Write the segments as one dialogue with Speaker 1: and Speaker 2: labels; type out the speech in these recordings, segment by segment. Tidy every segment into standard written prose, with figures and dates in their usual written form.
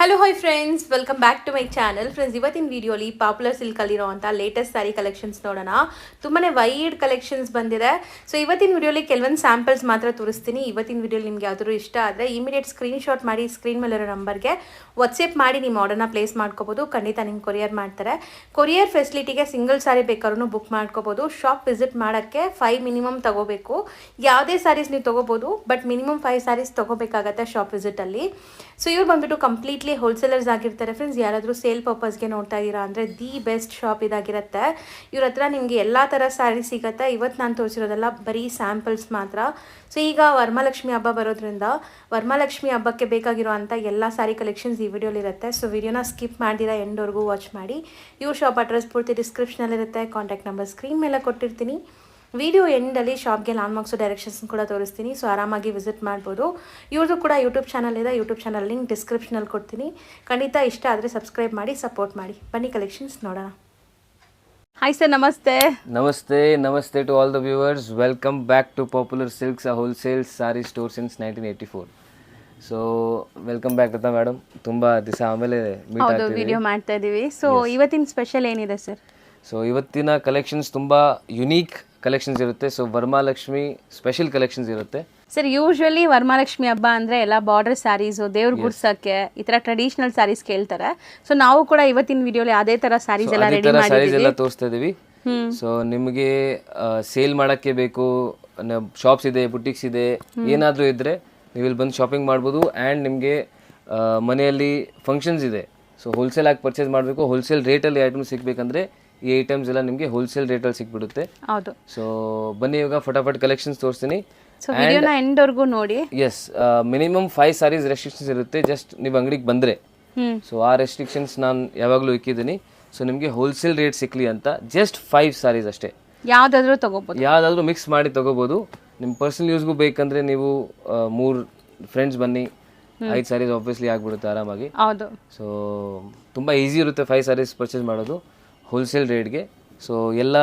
Speaker 1: Hello hi friends, welcome back to my channel. Friends, ಇವತ್ತಿನ ವಿಡಿಯೋಲಿ popular ಸಿಲ್ಕಲ್ಲಿರೋವಂಥ latest sari collections ನೋಡೋಣ. ತುಂಬಾ ವೈಡ್ ಕಲೆಕ್ಷನ್ಸ್ ಬಂದಿದೆ. ಸೊ ಇವತ್ತಿನ ವಿಡಿಯೋಲಿ ಕೆಲವೊಂದು ಸ್ಯಾಂಪಲ್ಸ್ ಮಾತ್ರ ತೋರಿಸ್ತೀನಿ. ಇವತ್ತಿನ ವಿಡಿಯೋಲಿ ನಿಮಗೆ ಯಾವ್ದಾದ್ರು ಇಷ್ಟ ಆದರೆ ಇಮಿಡಿಯೇಟ್ ಸ್ಕ್ರೀನ್ಶಾಟ್ ಮಾಡಿ ಸ್ಕ್ರೀನ್ ಮೇಲಿರೋ ನಂಬರ್ಗೆ ವಾಟ್ಸಪ್ ಮಾಡಿ ನಿಮ್ಮ ಆರ್ಡರ್ನ ಪ್ಲೇಸ್ ಮಾಡ್ಕೋಬೋದು. ಖಂಡಿತ ನಿಮ್ಗೆ ಕೊರಿಯರ್ ಮಾಡ್ತಾರೆ. ಕೊರಿಯರ್ ಫೆಸಿಲಿಟಿಗೆ ಸಿಂಗಲ್ ಸ್ಯಾರಿ ಬೇಕಾದ್ರೂ ಬುಕ್ ಮಾಡ್ಕೋಬೋದು. ಶಾಪ್ ವಿಸಿಟ್ ಮಾಡೋಕ್ಕೆ 5 ಮಿನಿಮಮ್ ತೊಗೋಬೇಕು. ಯಾವುದೇ ಸ್ಯಾರೀಸ್ ನೀವು ತೊಗೋಬೋದು, ಬಟ್ ಮಿನಿಮಮ್ 5 ಸ್ಯಾರೀಸ್ ತೊಗೋಬೇಕಾಗತ್ತೆ ಶಾಪ್ ವಿಸಿಟಲ್ಲಿ. ಸೊ ಇವ್ರು ಬಂದ್ಬಿಟ್ಟು ಕಂಪ್ಲೀಟ್ಲಿ ಹೋಲ್ಸೇಲರ್ಸ್ ಆಗಿರ್ತಾರೆ. ಫ್ರೆಂಡ್ಸ್, ಯಾರಾದರೂ ಸೇಲ್ ಪರ್ಪಸ್ಗೆ ನೋಡ್ತಾ ಇದ್ದೀರಾ ಅಂದರೆ ದಿ ಬೆಸ್ಟ್ ಶಾಪ್ ಇದಾಗಿರುತ್ತೆ. ಇವ್ರ ಹತ್ರ ನಿಮಗೆ ಎಲ್ಲ ಥರ ಸ್ಯಾರಿ ಸಿಗುತ್ತೆ. ಇವತ್ತು ನಾನು ತೋರಿಸಿರೋದೆಲ್ಲ ಬರೀ ಸ್ಯಾಂಪಲ್ಸ್ ಮಾತ್ರ. ಸೊ ಈಗ ವರಮಹಾಲಕ್ಷ್ಮಿ ಹಬ್ಬ ಬರೋದ್ರಿಂದ ವರಮಹಾಲಕ್ಷ್ಮಿ ಹಬ್ಬಕ್ಕೆ ಬೇಕಾಗಿರೋ ಅಂಥ ಎಲ್ಲ ಸ್ಯಾರಿ ಕಲೆಕ್ಷನ್ಸ್ ಈ ವಿಡಿಯೋಲಿರುತ್ತೆ. ಸೊ ವಿಡಿಯೋನ ಸ್ಕಿಪ್ ಮಾಡಿದಿರಾ ಎಂಡ್ವರೆಗೂ ವಾಚ್ ಮಾಡಿ. ಇವ್ರ ಶಾಪ್ ಅಡ್ರೆಸ್ ಪೂರ್ತಿ ಡಿಸ್ಕ್ರಿಪ್ಷನಲ್ಲಿರುತ್ತೆ. ಕಾಂಟ್ಯಾಕ್ಟ್ ನಂಬರ್ ಸ್ಕ್ರೀನ್ ಮೇಲೆ ಕೊಟ್ಟಿರ್ತೀನಿ. ವಿಡಿಯೋ ಎಂಡಲ್ಲಿ ಶಾಪ್ಗೆ ಲಾಂಗ್ ಮಾರ್ಕ್ಸು ಡೈರೆಕ್ಷನ್ಸ್ ಕೂಡ ತೋರಿಸ್ತೀನಿ. ಸೊ ಆರಾಮಾಗಿ ವಿಸಿಟ್ ಮಾಡ್ಬೋದು. ಇವ್ರದ್ದು ಕೂಡ ಯೂಟ್ಯೂಬ್ ಚಾನಲ್ ಇದೆ. ಯೂಟ್ಯೂಬ್ ಚಾನಲ್ ಲಿಂಕ್ ಡಿಸ್ಕ್ರಿಪ್ಷನಲ್ಲಿ ಕೊಡ್ತೀನಿ. ಖಂಡಿತ ಇಷ್ಟ ಆದರೆ ಸಬ್ಸ್ಕ್ರೈಬ್ ಮಾಡಿ ಸಪೋರ್ಟ್ ಮಾಡಿ. ಬನ್ನಿ ಕಲೆಕ್ಷನ್ಸ್ ನೋಡೋಣ. ಹಾಯ್ ಸರ್, ನಮಸ್ತೆ.
Speaker 2: ನಮಸ್ತೆ to all the viewers. Welcome back to Popular Silks, a wholesale sari store since 1984. So welcome back Lata madam. ತುಂಬ ದಿವಸ ಆಮೇಲೆ ಮೀಟ್ ಆಗ್ತಿದ್ದೀವಿ,
Speaker 1: ವಿಡಿಯೋ ಮಾಡ್ತಾ ಇದ್ದೀವಿ. ಸೊ ಇವತ್ತಿನ ಸ್ಪೆಷಲ್ ಏನಿದೆ ಸರ್?
Speaker 2: ಸೊ ಇವತ್ತಿನ ಕಲೆಕ್ಷನ್ಸ್ ತುಂಬ ಯುನೀಕ್ ಕಲೆಕ್ಷನ್ಸ್ ಇರುತ್ತೆ. ಸೊ ವರಮಹಾಲಕ್ಷ್ಮಿ ಸ್ಪೆಷಲ್ ಕಲೆಕ್ಷನ್ಸ್ ಇರುತ್ತೆ.
Speaker 1: ಸರ್, ಯೂಶ್ವಲಿ ವರಮಹಾಲಕ್ಷ್ಮಿ ಹಬ್ಬ ಅಂದರೆ ಎಲ್ಲ ಬಾರ್ಡರ್ ಸ್ಯಾರೀಸು, ದೇವ್ರ ಗುಡ್ಸಕ್ಕೆ ಈ ಥರ ಟ್ರೆಡಿಷನಲ್ ಸ್ಯಾರೀಸ್ ಕೇಳ್ತಾರೆ. ಸೊ ನಾವು ಕೂಡ ಇವತ್ತಿನ ವಿಡಿಯೋಲಿ ಅದೇ ಥರ ಸ್ಯಾರೀಸ್ ಎಲ್ಲ ರೆಡಿ ಮಾಡಿದ್ದೀವಿ,
Speaker 2: ತೋರಿಸ್ತಾ ಇದ್ದೀವಿ. ಸೊ ನಿಮಗೆ ಸೇಲ್ ಮಾಡೋಕ್ಕೆ ಬೇಕು, ಶಾಪ್ಸ್ ಇದೆ, ಬುಟಿಕ್ಸ್ ಇದೆ, ಏನಾದರೂ ಇದ್ದರೆ ನೀವು ಇಲ್ಲಿ ಬಂದು ಶಾಪಿಂಗ್ ಮಾಡ್ಬೋದು. ಆ್ಯಂಡ್ ನಿಮಗೆ ಮನೆಯಲ್ಲಿ ಫಂಕ್ಷನ್ಸ್ ಇದೆ, ಸೊ ಹೋಲ್ಸೇಲ್ ಆಗಿ ಪರ್ಚೇಸ್ ಮಾಡಬೇಕು, ಹೋಲ್ಸೇಲ್ ರೇಟಲ್ಲಿ ಐಟಮ್ ಸಿಗಬೇಕಂದ್ರೆ ಈ ಐಟಮ್ಸ್ ಎಲ್ಲ ನಿಮಗೆ ಹೋಲ್ಸೇಲ್ ರೇಟಲ್ಲಿ ಸಿಕ್ಬಿಡುತ್ತೆ.
Speaker 1: ಹೌದು.
Speaker 2: ಸೊ ಬನ್ನಿ ಇವಾಗ ಫಟಾಫಟ್ ಕಲೆಕ್ಷನ್ಸ್ ತೋರಿಸ್ತೀನಿ.
Speaker 1: ಸೊ ವಿಡಿಯೋನ ಎಂಡ್ವರೆಗೂ ನೋಡಿ.
Speaker 2: ಎಸ್, ಮಿನಿಮಮ್ 5 ಸಾರೀಸ್ ರೆಸ್ಟ್ರಿಕ್ಷನ್ಸ್ ಇರುತ್ತೆ. ಜಸ್ಟ್ ನೀವು ಅಂಗಡಿಗೆ ಬಂದರೆ, ಸೊ ಆ ರೆಸ್ಟ್ರಿಕ್ಷನ್ಸ್ ನಾನು ಯಾವಾಗಲೂ ಇಕ್ಕಿದ್ದೀನಿ. ಸೊ ನಿಮಗೆ ಹೋಲ್ಸೇಲ್ ರೇಟ್ ಸಿಕ್ಕಲಿ ಅಂತ ಜಸ್ಟ್ 5 ಸಾರೀಸ್ ಅಷ್ಟೇ.
Speaker 1: ಯಾವುದಾದ್ರೂ ತಗೋಬೋದು,
Speaker 2: ಯಾವುದಾದ್ರೂ ಮಿಕ್ಸ್ ಮಾಡಿ ತೊಗೋಬೋದು. ನಿಮ್ಮ ಪರ್ಸನಲ್ ಯೂಸ್ಗೂ ಬೇಕಂದರೆ ನೀವು 3 ಫ್ರೆಂಡ್ಸ್ ಬನ್ನಿ, 5 ಸಾರೀಸ್ ಆಬ್ವಿಯಸ್ಲಿ ಆಗಿಬಿಡುತ್ತೆ ಆರಾಮಾಗಿ.
Speaker 1: ಹೌದು.
Speaker 2: ಸೊ ತುಂಬ ಈಸಿ ಇರುತ್ತೆ 5 ಸಾರೀಸ್ ಪರ್ಚೇಸ್ ಮಾಡೋದು ಹೋಲ್ಸೇಲ್ ರೇಟ್ಗೆ. ಸೊ ಎಲ್ಲ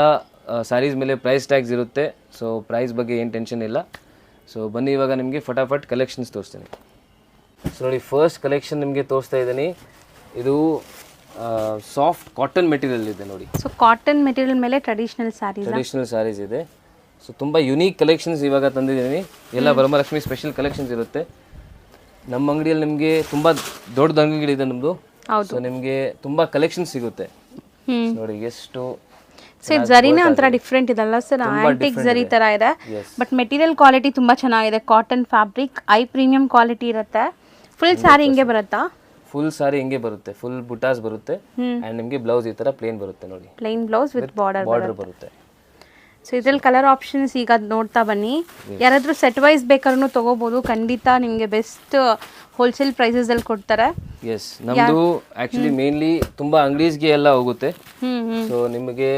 Speaker 2: ಸ್ಯಾರೀಸ್ ಮೇಲೆ ಪ್ರೈಸ್ ಟ್ಯಾಗ್ಸ್ ಇರುತ್ತೆ. ಸೊ ಪ್ರೈಸ್ ಬಗ್ಗೆ ಏನು ಟೆನ್ಷನ್ ಇಲ್ಲ. ಸೊ ಬನ್ನಿ ಇವಾಗ ನಿಮಗೆ ಫಟಾಫಟ್ ಕಲೆಕ್ಷನ್ಸ್ ತೋರಿಸ್ತೀನಿ. ಸೊ ನೋಡಿ, ಫಸ್ಟ್ ಕಲೆಕ್ಷನ್ ನಿಮಗೆ ತೋರಿಸ್ತಾ ಇದ್ದೀನಿ. ಇದು ಸಾಫ್ಟ್ ಕಾಟನ್ ಮೆಟೀರಿಯಲ್ ಇದೆ ನೋಡಿ.
Speaker 1: ಸೊ ಕಾಟನ್ ಮೆಟೀರಿಯಲ್ ಮೇಲೆ ಟ್ರೆಡಿಷನಲ್ ಸ್ಯಾರೀಸ್
Speaker 2: ಇದೆ. ಸೊ ತುಂಬ ಯುನೀಕ್ ಕಲೆಕ್ಷನ್ಸ್ ಇವಾಗ ತಂದಿದ್ದೀನಿ. ಎಲ್ಲ ವರಮಹಾಲಕ್ಷ್ಮಿ ಸ್ಪೆಷಲ್ ಕಲೆಕ್ಷನ್ಸ್ ಇರುತ್ತೆ. ನಮ್ಮ ಅಂಗಡಿಯಲ್ಲಿ ನಿಮಗೆ ತುಂಬ ದೊಡ್ಡ ಅಂಗಡಿ ಇದೆ ನಮ್ಮದು. ಸೊ ನಿಮಗೆ ತುಂಬ ಕಲೆಕ್ಷನ್ಸ್ ಸಿಗುತ್ತೆ ನೋಡಿ. ಎಷ್ಟು
Speaker 1: ಜರಿನ ಒಂಥರ ಡಿಫ್ರೆಂಟ್ ಇದಲ್ಲ ಸರ್, ಆಂಟಿಕ್ ಜರಿ ತರ ಇದೆ. ಬಟ್ ಮೆಟೀರಿಯಲ್ ಕ್ವಾಲಿಟಿ ತುಂಬಾ ಚೆನ್ನಾಗಿದೆ. Cotton fabric, I premium quality ಇರುತ್ತೆ. ಫುಲ್ ಸ್ಯಾರಿ ಹಿಂಗೆ ಬರುತ್ತಾ?
Speaker 2: ಫುಲ್ ಸಾರಿ ಹಿಂಗೆ ಬರುತ್ತೆ, ಫುಲ್ ಬುಟಾಸ್ ಬರುತ್ತೆ. ಅಂಡ್ ನಿಮಗೆ ಬ್ಲೌಸ್ ಈ ತರ ಪ್ಲೇನ್ ಬರುತ್ತೆ ನೋಡಿ,
Speaker 1: ಪ್ಲೇನ್ ಬ್ಲೌಸ್ ವಿತ್ ಬಾರ್ಡರ್
Speaker 2: ಬರುತ್ತೆ.
Speaker 1: ಸೊ ಇದ್ರಲ್ಲಿ ಕಲರ್ ಆಪ್ಷನ್ಸ್ ಈಗ ನೋಡ್ತಾ ಬನ್ನಿ. ಯಾರಾದ್ರೂ ಸೆಟ್ ವೈಸ್ ಬೇಕಾದ್ರೂ ತಗೋಬಹುದು. ಖಂಡಿತ ನಿಮಗೆ ಬೆಸ್ಟ್ ಹೋಲ್ಸೇಲ್ ಪ್ರೈಸಸ್ ಅಲ್ಲಿ ಕೊಡ್ತಾರೆ.
Speaker 2: ಎಸ್, ನಮ್ದು ಆಕ್ಚುಲಿ ಮೇನ್ಲಿ ತುಂಬಾ ಅಂಗಡೀಸ್ಗೆ ಎಲ್ಲ ಹೋಗುತ್ತೆ. ಸೊ ನಿಮಗೆ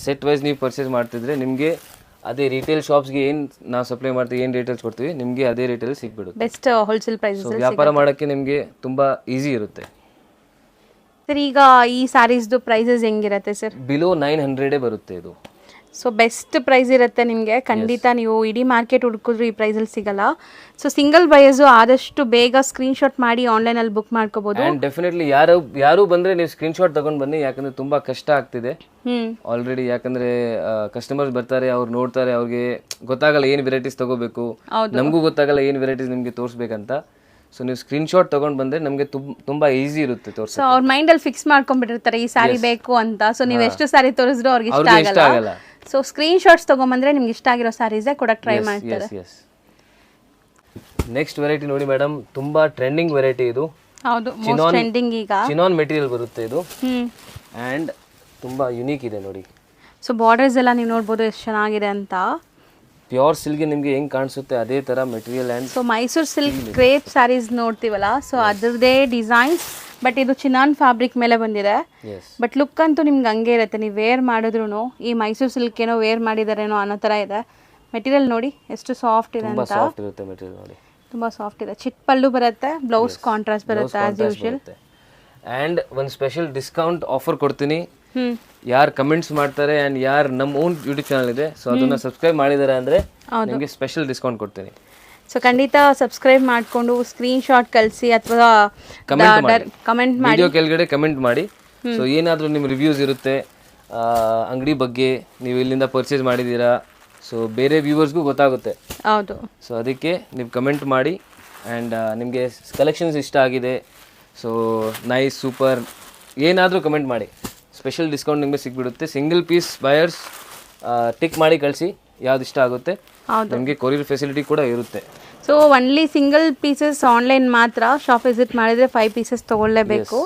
Speaker 2: ಸೆಟ್ ವೈಸ್ ನೀವು ಪರ್ಚೇಸ್ ಮಾಡ್ತಿದ್ರೆ ನಿಮಗೆ ಅದೇ ರಿಟೇಲ್ ಶಾಪ್ಸ್ಗೆ ಏನು ನಾವು ಸಪ್ಲೈ ಮಾಡ್ತೀವಿ, ಏನು ರೇಟಲ್ಲಿ ಕೊಡ್ತೀವಿ, ನಿಮಗೆ ಅದೇ ರೇಟಲ್ಲಿ ಸಿಗ್ಬಿಡುತ್ತೆ.
Speaker 1: Best wholesale prices.
Speaker 2: ವ್ಯಾಪಾರ ಮಾಡೋಕ್ಕೆ ನಿಮಗೆ ತುಂಬಾ ಈಸಿ ಇರುತ್ತೆ.
Speaker 1: ಸರ್, ಈಗ ಈ ಸ್ಯಾರೀಸ್ದು ಪ್ರೈಸಸ್ ಹೆಂಗಿರುತ್ತೆ ಸರ್?
Speaker 2: ಬಿಲೋ 900 ಬರುತ್ತೆ ಇದು.
Speaker 1: ಸೊ ಬೆಸ್ಟ್ ಪ್ರೈಸ್ ಇರುತ್ತೆ ನಿಮಗೆ. ಖಂಡಿತ ನೀವು ಇಡೀ ಮಾರ್ಕೆಟ್ ಹುಡುಕಿದ್ರು ಈ ಪ್ರೈಸಲ್ಲಿ ಸಿಗಲ್ಲ. ಸೊ ಸಿಂಗಲ್ ಬಯರ್ಸು ಆದಷ್ಟು ಬೇಗ ಸ್ಕ್ರೀನ್ಶಾಟ್ ಮಾಡಿ ಆನ್ಲೈನಲ್ಲಿ ಬುಕ್ ಮಾಡ್ಕೋಬಹುದು.
Speaker 2: ಆ್ಯಂಡ್ ಡೆಫಿನೆಟ್ಲಿ ಯಾರು ಬಂದರೆ ನೀವು ಸ್ಕ್ರೀನ್ಶಾಟ್ ತಗೊಂಡು ಬನ್ನಿ, ಯಾಕಂದರೆ ತುಂಬ ಕಷ್ಟ ಆಗ್ತಿದೆ ಆಲ್ರೆಡಿ. ಯಾಕಂದರೆ ಕಸ್ಟಮರ್ಸ್ ಬರ್ತಾರೆ, ಅವ್ರು ನೋಡ್ತಾರೆ, ಅವ್ರಿಗೆ ಗೊತ್ತಾಗಲ್ಲ ಏನು ವೆರೈಟೀಸ್ ತಗೋಬೇಕು, ನಮಗೂ ಗೊತ್ತಾಗಲ್ಲ ಏನು ವೆರೈಟೀಸ್ ನಿಮಗೆ ತೋರಿಸ್ಬೇಕಂತ. ಸೊ ನೀವು ಸ್ಕ್ರೀನ್ಶಾಟ್ ತಗೊಂಡು ಬಂದರೆ ನಮಗೆ ತುಂಬ ಈಸಿ ಇರುತ್ತೆ ತೋರಿಸಿ.
Speaker 1: ಸೊ ಅವ್ರ ಮೈಂಡಲ್ಲಿ ಫಿಕ್ಸ್ ಮಾಡ್ಕೊಂಡ್ಬಿಟ್ಟಿರ್ತಾರೆ ಈ ಸ್ಯಾರಿ ಬೇಕು ಅಂತ. ಸೊ ನೀವು ಎಷ್ಟು ಸ್ಯಾರಿ ತೋರಿಸಿದ್ರು ಅವ್ರಿಗೆ ಇಷ್ಟ ಆಗಲ್ಲ. ಸೊ ಸ್ಕ್ರೀನ್ ಶಾಟ್ಸ್ ತಗೊಂಬಂದ್ರೆ ನಿಮ್ಗೆ ಇಷ್ಟ ಆಗಿರೋ ಸ್ಯಾರೀಸೇ ಕೊಡಕ್ಕೆ ಟ್ರೈ ಮಾಡ್ತಾರೆ.
Speaker 2: ನೆಕ್ಸ್ಟ್ ವೆರೈಟಿ ನೋಡಿ ಮೇಡಮ್, ತುಂಬಾ ಟ್ರೆಂಡಿಂಗ್ ವೆರೈಟಿ ಇದು.
Speaker 1: ಹೌದು, ಮೋಸ್ಟ್ ಟ್ರೆಂಡಿಂಗ್ ಈಗ.
Speaker 2: ಚಿನಾನ್ ಮೆಟೀರಿಯಲ್ ಬರುತ್ತೆ ಇದು. ಅಂಡ್ ತುಂಬಾ ಯುನೀಕ್ ಇದೆ ನೋಡಿ.
Speaker 1: ಸೊ ಬಾರ್ಡರ್ಸ್ ಎಲ್ಲ ನೀವು ನೋಡ್ಬೋದು ಎಷ್ಟು ಚೆನ್ನಾಗಿದೆ ಅಂತ.
Speaker 2: ಪ್ಯೂರ್ ಸಿಲ್ಕ್ ನಿಮಗೆ ಹೆಂಗ್ ಕಾಣಿಸುತ್ತೆ ಅದೇ ತರ material. And
Speaker 1: so Mysuru silk crepe saris ನೋಡ್ತೀವಲ್ಲ, ಸೊ ಅದರದೇ ಡಿಸೈನ್ಸ್. ಬಟ್ ಇದು ಚಿನಾನ್ ಫ್ಯಾಬ್ರಿಕ್ ಮೇಲೆ ಬಂದಿದೆ. ಬಟ್ ಲುಕ್ ಅಂತೂ ನಿಮ್ಗೆ ಹಂಗೆ ಇರುತ್ತೆ. ನೀವು ವೇರ್ ಮಾಡಿದ್ರು ಈ ಮೈಸೂರು ಸಿಲ್ಕ್ ಏನೋ ವೇರ್ ಮಾಡಿದಾರೇನೋ ಅನ್ನೋ ಥರ ಇದೆ. ಮೆಟೀರಿಯಲ್ ನೋಡಿ ಎಷ್ಟು ಸಾಫ್ಟ್ ಇದೆ ಅಂತ. ತುಂಬಾ ಸಾಫ್ಟ್ ಇದೆ. ಚಿಟ್ ಪಲ್ಲು ಬರುತ್ತೆ, ಬ್ಲೌಸ್ ಕಾಂಟ್ರಾಸ್ಟ್ ಬರುತ್ತೆ ಆಸ್ ಯೂಶುವಲ್.
Speaker 2: ಅಂಡ್ ಒಂದು ಸ್ಪೆಷಲ್ ಡಿಸ್ಕೌಂಟ್ ಆಫರ್ ಕೊಡ್ತೀನಿ. ಯಾರು ಕಮೆಂಟ್ಸ್ ಮಾಡ್ತಾರೆ ಅಂಡ್ ಯಾರು ನಮ್ಮ ಓನ್ ಯೂಟ್ಯೂಬ್ ಚಾನಲ್ ಇದೆ, ಸೊ ಅದನ್ನ ಸಬ್ಸ್ಕ್ರೈಬ್ ಮಾಡಿದ್ದಾರೆ ಅಂದ್ರೆ ನಿಮಗೆ ಸ್ಪೆಷಲ್ ಡಿಸ್ಕೌಂಟ್ ಕೊಡ್ತೀನಿ.
Speaker 1: ಸೊ ಖಂಡಿತ ಸಬ್ಸ್ಕ್ರೈಬ್ ಮಾಡಿಕೊಂಡು ಸ್ಕ್ರೀನ್ಶಾಟ್ ಕಳಿಸಿ ಅಥವಾ ಕಮೆಂಟ್ ಮಾಡಿ,
Speaker 2: ವಿಡಿಯೋ ಕೆಳಗಡೆ ಕಮೆಂಟ್ ಮಾಡಿ. ಸೊ ಏನಾದರೂ ನಿಮ್ಮ ರಿವ್ಯೂಸ್ ಇರುತ್ತೆ ಅಂಗಡಿ ಬಗ್ಗೆ, ನೀವು ಇಲ್ಲಿಂದ ಪರ್ಚೇಸ್ ಮಾಡಿದ್ದೀರಾ, ಸೊ ಬೇರೆ ವ್ಯೂವರ್ಸ್ಗೂ ಗೊತ್ತಾಗುತ್ತೆ.
Speaker 1: ಹೌದು.
Speaker 2: ಸೊ ಅದಕ್ಕೆ ನೀವು ಕಮೆಂಟ್ ಮಾಡಿ. ಆ್ಯಂಡ್ ನಿಮಗೆ ಕಲೆಕ್ಷನ್ಸ್ ಇಷ್ಟ ಆಗಿದೆ, ಸೊ ನೈಸ್, ಸೂಪರ್, ಏನಾದರೂ ಕಮೆಂಟ್ ಮಾಡಿ. ಸ್ಪೆಷಲ್ ಡಿಸ್ಕೌಂಟ್ ನಿಮಗೆ ಸಿಕ್ಬಿಡುತ್ತೆ. ಸಿಂಗಲ್ ಪೀಸ್ ಬಯರ್ಸ್ ಟಿಕ್ ಮಾಡಿ ಕಳಿಸಿ, ಯಾವ್ದು ಇಷ್ಟ ಆಗುತ್ತೆ. ನಿಮಗೆ ಕೊರಿಯರ್ ಫೆಸಿಲಿಟಿ ಕೂಡ ಇರುತ್ತೆ.
Speaker 1: So only single pieces online ಮಾತ್ರ. ಶಾಪ್ ವಿಸಿಟ್ ಮಾಡಿದರೆ 5 ಪೀಸಸ್ ತೊಗೊಳ್ಳೇಬೇಕು.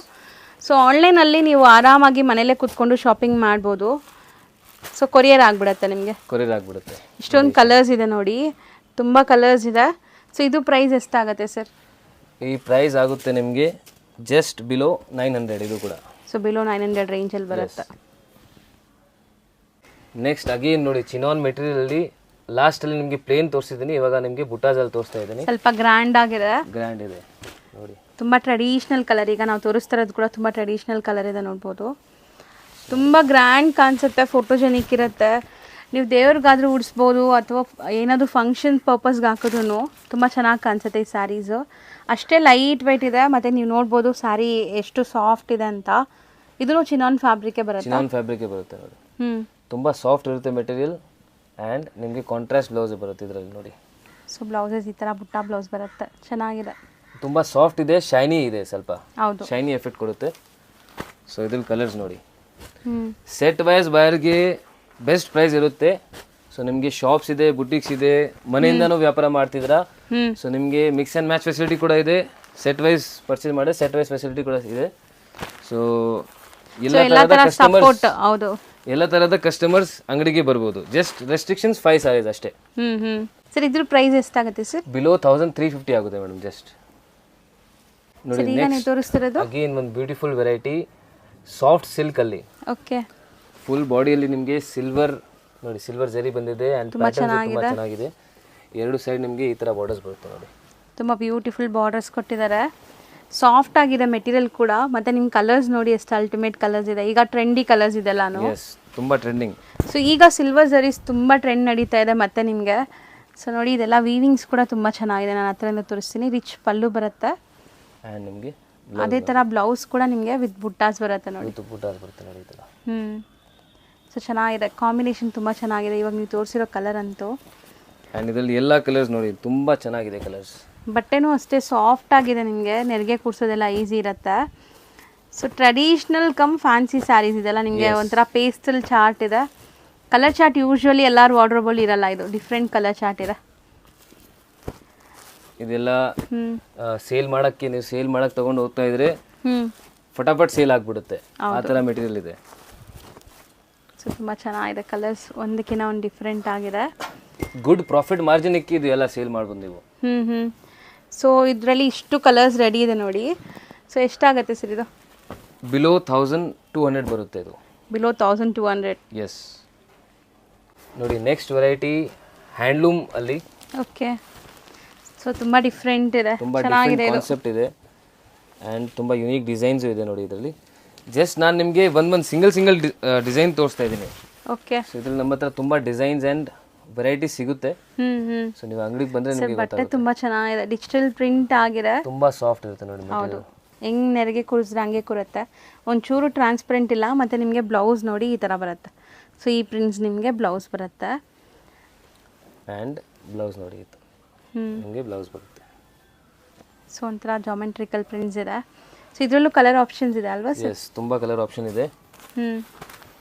Speaker 1: ಸೊ ಆನ್ಲೈನಲ್ಲಿ ನೀವು ಆರಾಮಾಗಿ ಮನೇಲೇ ಕೂತ್ಕೊಂಡು ಶಾಪಿಂಗ್ ಮಾಡ್ಬೋದು. ಸೊ ಕೊರಿಯರ್ ಆಗಿಬಿಡುತ್ತೆ ನಿಮಗೆ.
Speaker 2: ಕೊರಿಯರ್ ಆಗಿಬಿಡುತ್ತೆ.
Speaker 1: ಇಷ್ಟೊಂದು ಕಲರ್ಸ್ ಇದೆ ನೋಡಿ, ತುಂಬ ಕಲರ್ಸ್ ಇದೆ. ಸೊ ಇದು ಪ್ರೈಸ್ ಎಷ್ಟಾಗುತ್ತೆ ಸರ್?
Speaker 2: ಈ ಪ್ರೈಸ್ ಆಗುತ್ತೆ ನಿಮಗೆ ಜಸ್ಟ್ ಬಿಲೋ 900. ಇದು ಕೂಡ
Speaker 1: ಸೊ ಬಿಲೋ 900 ರೇಂಜಲ್ಲಿ ಬರುತ್ತೆ.
Speaker 2: ನೆಕ್ಸ್ಟ್ ಅಗೇನ್ ನೋಡಿ, ಚಿನಾನ್ ಮೆಟೀರಿಯಲ್ ಲಾಸ್ಟಲ್ಲಿ ನಿಮಗೆ ಪ್ಲೇನ್ ತೋರಿಸಿದ್ದೀನಿ, ಇವಾಗ ನಿಮಗೆ ಬುಟಾಜಲ್ಲಿ ತೋರಿಸ್ತಾ ಇದ್ದೀನಿ.
Speaker 1: ಸ್ವಲ್ಪ ಗ್ರ್ಯಾಂಡ್ ಆಗಿದೆ,
Speaker 2: ಗ್ರ್ಯಾಂಡ್ ಇದೆ ನೋಡಿ,
Speaker 1: ತುಂಬ ಟ್ರೆಡಿಷ್ನಲ್ ಕಲರ್. ಈಗ ನಾವು ತೋರಿಸ್ತಾ ಇರೋದು ಕೂಡ ತುಂಬ ಟ್ರೆಡಿಷ್ನಲ್ ಕಲರ್ ಇದೆ, ನೋಡ್ಬೋದು. ತುಂಬ ಗ್ರ್ಯಾಂಡ್ ಕಾಣಿಸುತ್ತೆ, ಫೋಟೋಜೆನಿಕ್ ಇರುತ್ತೆ. ನೀವು ದೇವ್ರಿಗಾದ್ರೂ ಉಡಿಸ್ಬೋದು ಅಥವಾ ಏನಾದರೂ ಫಂಕ್ಷನ್ ಪರ್ಪಸ್ಗೆ ಹಾಕಿದ್ರು ತುಂಬ ಚೆನ್ನಾಗಿ ಕಾಣಿಸುತ್ತೆ ಈ ಸ್ಯಾರೀಸು. ಅಷ್ಟೇ ಲೈಟ್ ವೆಯ್ಟ್ ಇದೆ. ಮತ್ತು ನೀವು ನೋಡ್ಬೋದು ಸ್ಯಾರಿ ಎಷ್ಟು ಸಾಫ್ಟ್ ಇದೆ ಅಂತ. ಇದೂ ಚಿನಾನ್ ಫ್ಯಾಬ್ರಿಕೇ ಬರುತ್ತೆ.
Speaker 2: ಚಿನಾನ್ ಫ್ಯಾಬ್ರಿಕೇ ಬರುತ್ತೆ ನೋಡಿ. ತುಂಬ ಸಾಫ್ಟ್ ಇರುತ್ತೆ ಮೆಟೀರಿಯಲ್. ಆ್ಯಂಡ್ ನಿಮಗೆ ಕಾಂಟ್ರಾಸ್ಟ್ ಬ್ಲೌಸ್ ಬರುತ್ತೆ ಇದರಲ್ಲಿ ನೋಡಿ.
Speaker 1: ಸೊ ಬ್ಲೌಸಸ್ ಈ ಥರ ಬುಟ್ಟ ಬ್ಲೌಸ್ ಬರುತ್ತೆ, ಚೆನ್ನಾಗಿದೆ.
Speaker 2: ತುಂಬ ಸಾಫ್ಟ್ ಇದೆ, ಶೈನಿ ಇದೆ, ಸ್ವಲ್ಪ
Speaker 1: ಹೌದು,
Speaker 2: ಶೈನಿ ಎಫೆಕ್ಟ್ ಕೊಡುತ್ತೆ. ಸೊ ಇದ್ರಲ್ಲಿ ಕಲರ್ಸ್ ನೋಡಿ. ಸೆಟ್ ವೈಸ್ ಬಯರ್ಗೆ ಬೆಸ್ಟ್ ಪ್ರೈಸ್ ಇರುತ್ತೆ. ಸೊ ನಿಮಗೆ ಶಾಪ್ಸ್ ಇದೆ, ಬುಟಿಕ್ಸ್ ಇದೆ, ಮನೆಯಿಂದನೂ ವ್ಯಾಪಾರ ಮಾಡ್ತಿದ್ರಾ, ಸೊ ನಿಮಗೆ ಮಿಕ್ಸ್ ಆ್ಯಂಡ್ ಮ್ಯಾಚ್ ಫೆಸಿಲಿಟಿ ಕೂಡ ಇದೆ. ಸೆಟ್ ವೈಸ್ ಪರ್ಚೇಸ್ ಮಾಡಿದ್ರೆ ಸೆಟ್ ವೈಸ್ ಫೆಸಿಲಿಟಿ ಕೂಡ ಇದೆ. ಸೊ ಎಲ್ಲ ಥರದ ಕಸ್ಟಮರ್ಸ್ ಅಂಗಡಿಗೆ ಬರ್ಬೋದು. ಜಸ್ಟ್ ರೆಸ್ಟ್ರಿಕ್ಷನ್ಸ್ 5 ಸಾರೀಸ್ ಅಷ್ಟೇ.
Speaker 1: ಸರ್ ಇದ್ರ ಪ್ರೈಸ್ ಎಷ್ಟಾಗುತ್ತೆ ಸರ್?
Speaker 2: ಬಿಲೋ 1350 ಆಗುತ್ತೆ ಮೇಡಮ್. ಜಸ್ಟ್ ನೋಡಿ,
Speaker 1: ತೋರಿಸ್ತಿರೋದು
Speaker 2: ಅಗೇನ್ ಒಂದು ಬ್ಯೂಟಿಫುಲ್ ವೆರೈಟಿ ಸಾಫ್ಟ್ ಸಿಲ್ಕ್ ಅಲ್ಲಿ.
Speaker 1: ಓಕೆ,
Speaker 2: ಫುಲ್ ಬಾಡಿಯಲ್ಲಿ ನಿಮಗೆ ಸಿಲ್ವರ್ ನೋಡಿ, ಸಿಲ್ವರ್ ಜರಿ ಬಂದಿದೆ. ಆ್ಯಂಡ್ ಪ್ಯಾಟರ್ನ್ ತುಂಬ ಚೆನ್ನಾಗಿದೆ. ಎರಡು ಸೈಡ್ ನಿಮಗೆ ಈ ಥರ ಬಾರ್ಡರ್ಸ್ ಬರುತ್ತೆ ನೋಡಿ.
Speaker 1: ತುಂಬ ಬ್ಯೂಟಿಫುಲ್ ಬಾರ್ಡರ್ಸ್ ಕೊಟ್ಟಿದ್ದಾರೆ. ಸಾಫ್ಟ್ ಆಗಿದೆ ಮೆಟೀರಿಯಲ್ ಕೂಡ. ಮತ್ತು ನಿಮ್ಮ ಕಲರ್ಸ್ ನೋಡಿ ಎಷ್ಟು ಅಲ್ಟಿಮೇಟ್ ಕಲರ್ಸ್ ಇದೆ. ಈಗ ಟ್ರೆಂಡಿ ಕಲರ್ಸ್ ಇದೆಲ್ಲಾನು.
Speaker 2: ಎಸ್, ತುಂಬ ಟ್ರೆಂಡಿಂಗ್.
Speaker 1: ಸೊ ಈಗ ಸಿಲ್ವರ್ ಜರೀಸ್ ತುಂಬ ಟ್ರೆಂಡ್ ನಡೀತಾ ಇದೆ. ಮತ್ತು ನಿಮಗೆ ಸೊ ನೋಡಿ, ಇದೆಲ್ಲ ವೀವಿಂಗ್ಸ್ ಕೂಡ ತುಂಬ ಚೆನ್ನಾಗಿದೆ. ನಾನು ಹತ್ರದಿಂದ ತೋರಿಸ್ತೀನಿ. ರಿಚ್ ಪಲ್ಲು ಬರುತ್ತೆ.
Speaker 2: ಆ್ಯಂಡ್ ನಿಮಗೆ
Speaker 1: ಅದೇ ಥರ ಬ್ಲೌಸ್ ಕೂಡ ನಿಮಗೆ ವಿತ್ ಬುಟ್ಟಾಸ್ ಬರುತ್ತೆ ನೋಡಿ.
Speaker 2: ಬುಟ್ಟಾಸ್ ಬರುತ್ತೆ ನೋಡಿ ಈ ಥರ.
Speaker 1: ಸೊ ಚೆನ್ನಾಗಿದೆ, ಕಾಂಬಿನೇಷನ್ ತುಂಬ ಚೆನ್ನಾಗಿದೆ. ಇವಾಗ ನೀವು ತೋರಿಸಿರೋ ಕಲರ್ ಅಂತೂ.
Speaker 2: ಆ್ಯಂಡ್ ಇದರಲ್ಲಿ ಎಲ್ಲ ಕಲರ್ಸ್ ನೋಡಿ, ತುಂಬ ಚೆನ್ನಾಗಿದೆ ಕಲರ್ಸ್.
Speaker 1: ಬಟ್ಟೆನೂ ಅಷ್ಟೇ ಸಾಫ್ಟ್ ಆಗಿದೆ, ನಿಮಗೆ ನೆರಿಗೆ ಕೂರಿಸೋದೆಲ್ಲ ಈಸಿ ಇರುತ್ತೆ. So traditional cum fancy saris ಇದೆಲ್ಲ ನಿಮಗೆ ಒಂಥರ ಪೇಸ್ಟಲ್ ಚಾರ್ಟ್ ಇದೆ. ಕಲರ್ ಚಾರ್ಟ್ ಯೂಶ್ವಲಿ ಎಲ್ಲರೂ ವಾರ್ಡ್ರೋಬಲ್ಲಿ ಇರಲ್ಲ, ಇದು ಡಿಫ್ರೆಂಟ್ ಕಲರ್ ಚಾರ್ಟ್ ಇದೆ.
Speaker 2: ಇದೆಲ್ಲ ಸೇಲ್ ಮಾಡೋಕ್ಕೆ, ನೀವು ಸೇಲ್ ಮಾಡೋಕ್ಕೆ ತೊಗೊಂಡು ಹೋಗ್ತಾ ಇದ್ರೆ ಫಟಾಫಟ್ ಸೇಲ್ ಆಗಿಬಿಡುತ್ತೆ, ಆ ಥರ ಮೆಟೀರಿಯಲ್ ಇದೆ.
Speaker 1: ಸೊ ತುಂಬ ಚೆನ್ನಾಗಿದೆ, ಕಲರ್ಸ್ ಒಂದಕ್ಕಿಂತ ಒಂದು ಡಿಫ್ರೆಂಟ್ ಆಗಿದೆ.
Speaker 2: ಗುಡ್ ಪ್ರಾಫಿಟ್ ಮಾರ್ಜಿನ್ ಇಕ್ಕಿ ಇದು ಎಲ್ಲ ಸೇಲ್ ಮಾಡ್ಬೋದು ನೀವು.
Speaker 1: ಸೊ ಇದರಲ್ಲಿ ಇಷ್ಟು ಕಲರ್ಸ್ ರೆಡಿ ಇದೆ ನೋಡಿ. ಸೊ ಎಷ್ಟಾಗುತ್ತೆ ಸರ್ ಇದು?
Speaker 2: ಬಿಲೋ 1200 ಬರುತ್ತೆ ಇದು.
Speaker 1: ಬಿಲೋ 1200.
Speaker 2: ಎಸ್ ನೋಡಿ, ನೆಕ್ಸ್ಟ್ ವೆರೈಟಿ ಹ್ಯಾಂಡ್ಲೂಮ್ ಅಲ್ಲಿ.
Speaker 1: ಓಕೆ, ಸೊ ತುಂಬ ಡಿಫ್ರೆಂಟ್ ಇದೆ,
Speaker 2: ತುಂಬ ಡಿಫ್ರೆಂಟ್ ಕಾನ್ಸೆಪ್ಟ್ ಇದೆ. ಆ್ಯಂಡ್ ತುಂಬ ಯುನೀಕ್ ಡಿಸೈನ್ಸು ಇದೆ ನೋಡಿ ಇದರಲ್ಲಿ. ಜಸ್ಟ್ ನಾನು ನಿಮಗೆ ಒಂದು ಸಿಂಗಲ್ ಡಿಸೈನ್ ತೋರಿಸ್ತಾ ಇದ್ದೀನಿ.
Speaker 1: ಓಕೆ,
Speaker 2: ಸೊ ಇದ್ರಲ್ಲಿ ನಮ್ಮ ಹತ್ರ ತುಂಬ ಡಿಸೈನ್ಸ್ ಆ್ಯಂಡ್ ವೆರೈಟಿ ಸಿಗುತ್ತೆ. ಸೊ ನೀವು ಅಂಗಡಿಗೆ ಬಂದರೆ ನಿಮಗೆ
Speaker 1: ಬಟ್ಟೆ ತುಂಬ ಚೆನ್ನಾಗಿದೆ, ಡಿಜಿಟಲ್ ಪ್ರಿಂಟ್ ಆಗಿದೆ,
Speaker 2: ತುಂಬ ಸಾಫ್ಟ್ ಇರುತ್ತೆ ನೋಡಿ.
Speaker 1: ಹೌದು, ಹೆಂಗೆ ನೆರಿಗೆ ಕೂರಿಸಿದ್ರೆ ಹಂಗೆ ಕೂರುತ್ತೆ. ಒಂಚೂರು ಟ್ರಾನ್ಸ್ಪರೆಂಟ್ ಇಲ್ಲ. ಮತ್ತು ನಿಮಗೆ ಬ್ಲೌಸ್ ನೋಡಿ ಈ ಥರ ಬರುತ್ತೆ. ಸೊ ಈ ಪ್ರಿಂಟ್ಸ್ ನಿಮಗೆ ಬ್ಲೌಸ್ ಬರುತ್ತೆ.
Speaker 2: ಆ್ಯಂಡ್ ಬ್ಲೌಸ್ ನೋಡಿ ಇದು ನಿಮಗೆ ಬ್ಲೌಸ್ ಬರುತ್ತೆ.
Speaker 1: ಸೊ ಒಂಥರ ಜಾಮೆಟ್ರಿಕಲ್ ಪ್ರಿಂಟ್ಸ್ ಇದೆ. ಸೊ ಇದರಲ್ಲೂ ಕಲರ್ ಆಪ್ಷನ್ಸ್ ಇದೆ ಅಲ್ವಾ ಸರ್?
Speaker 2: ಎಸ್, ತುಂಬ ಕಲರ್ ಆಪ್ಷನ್ ಇದೆ.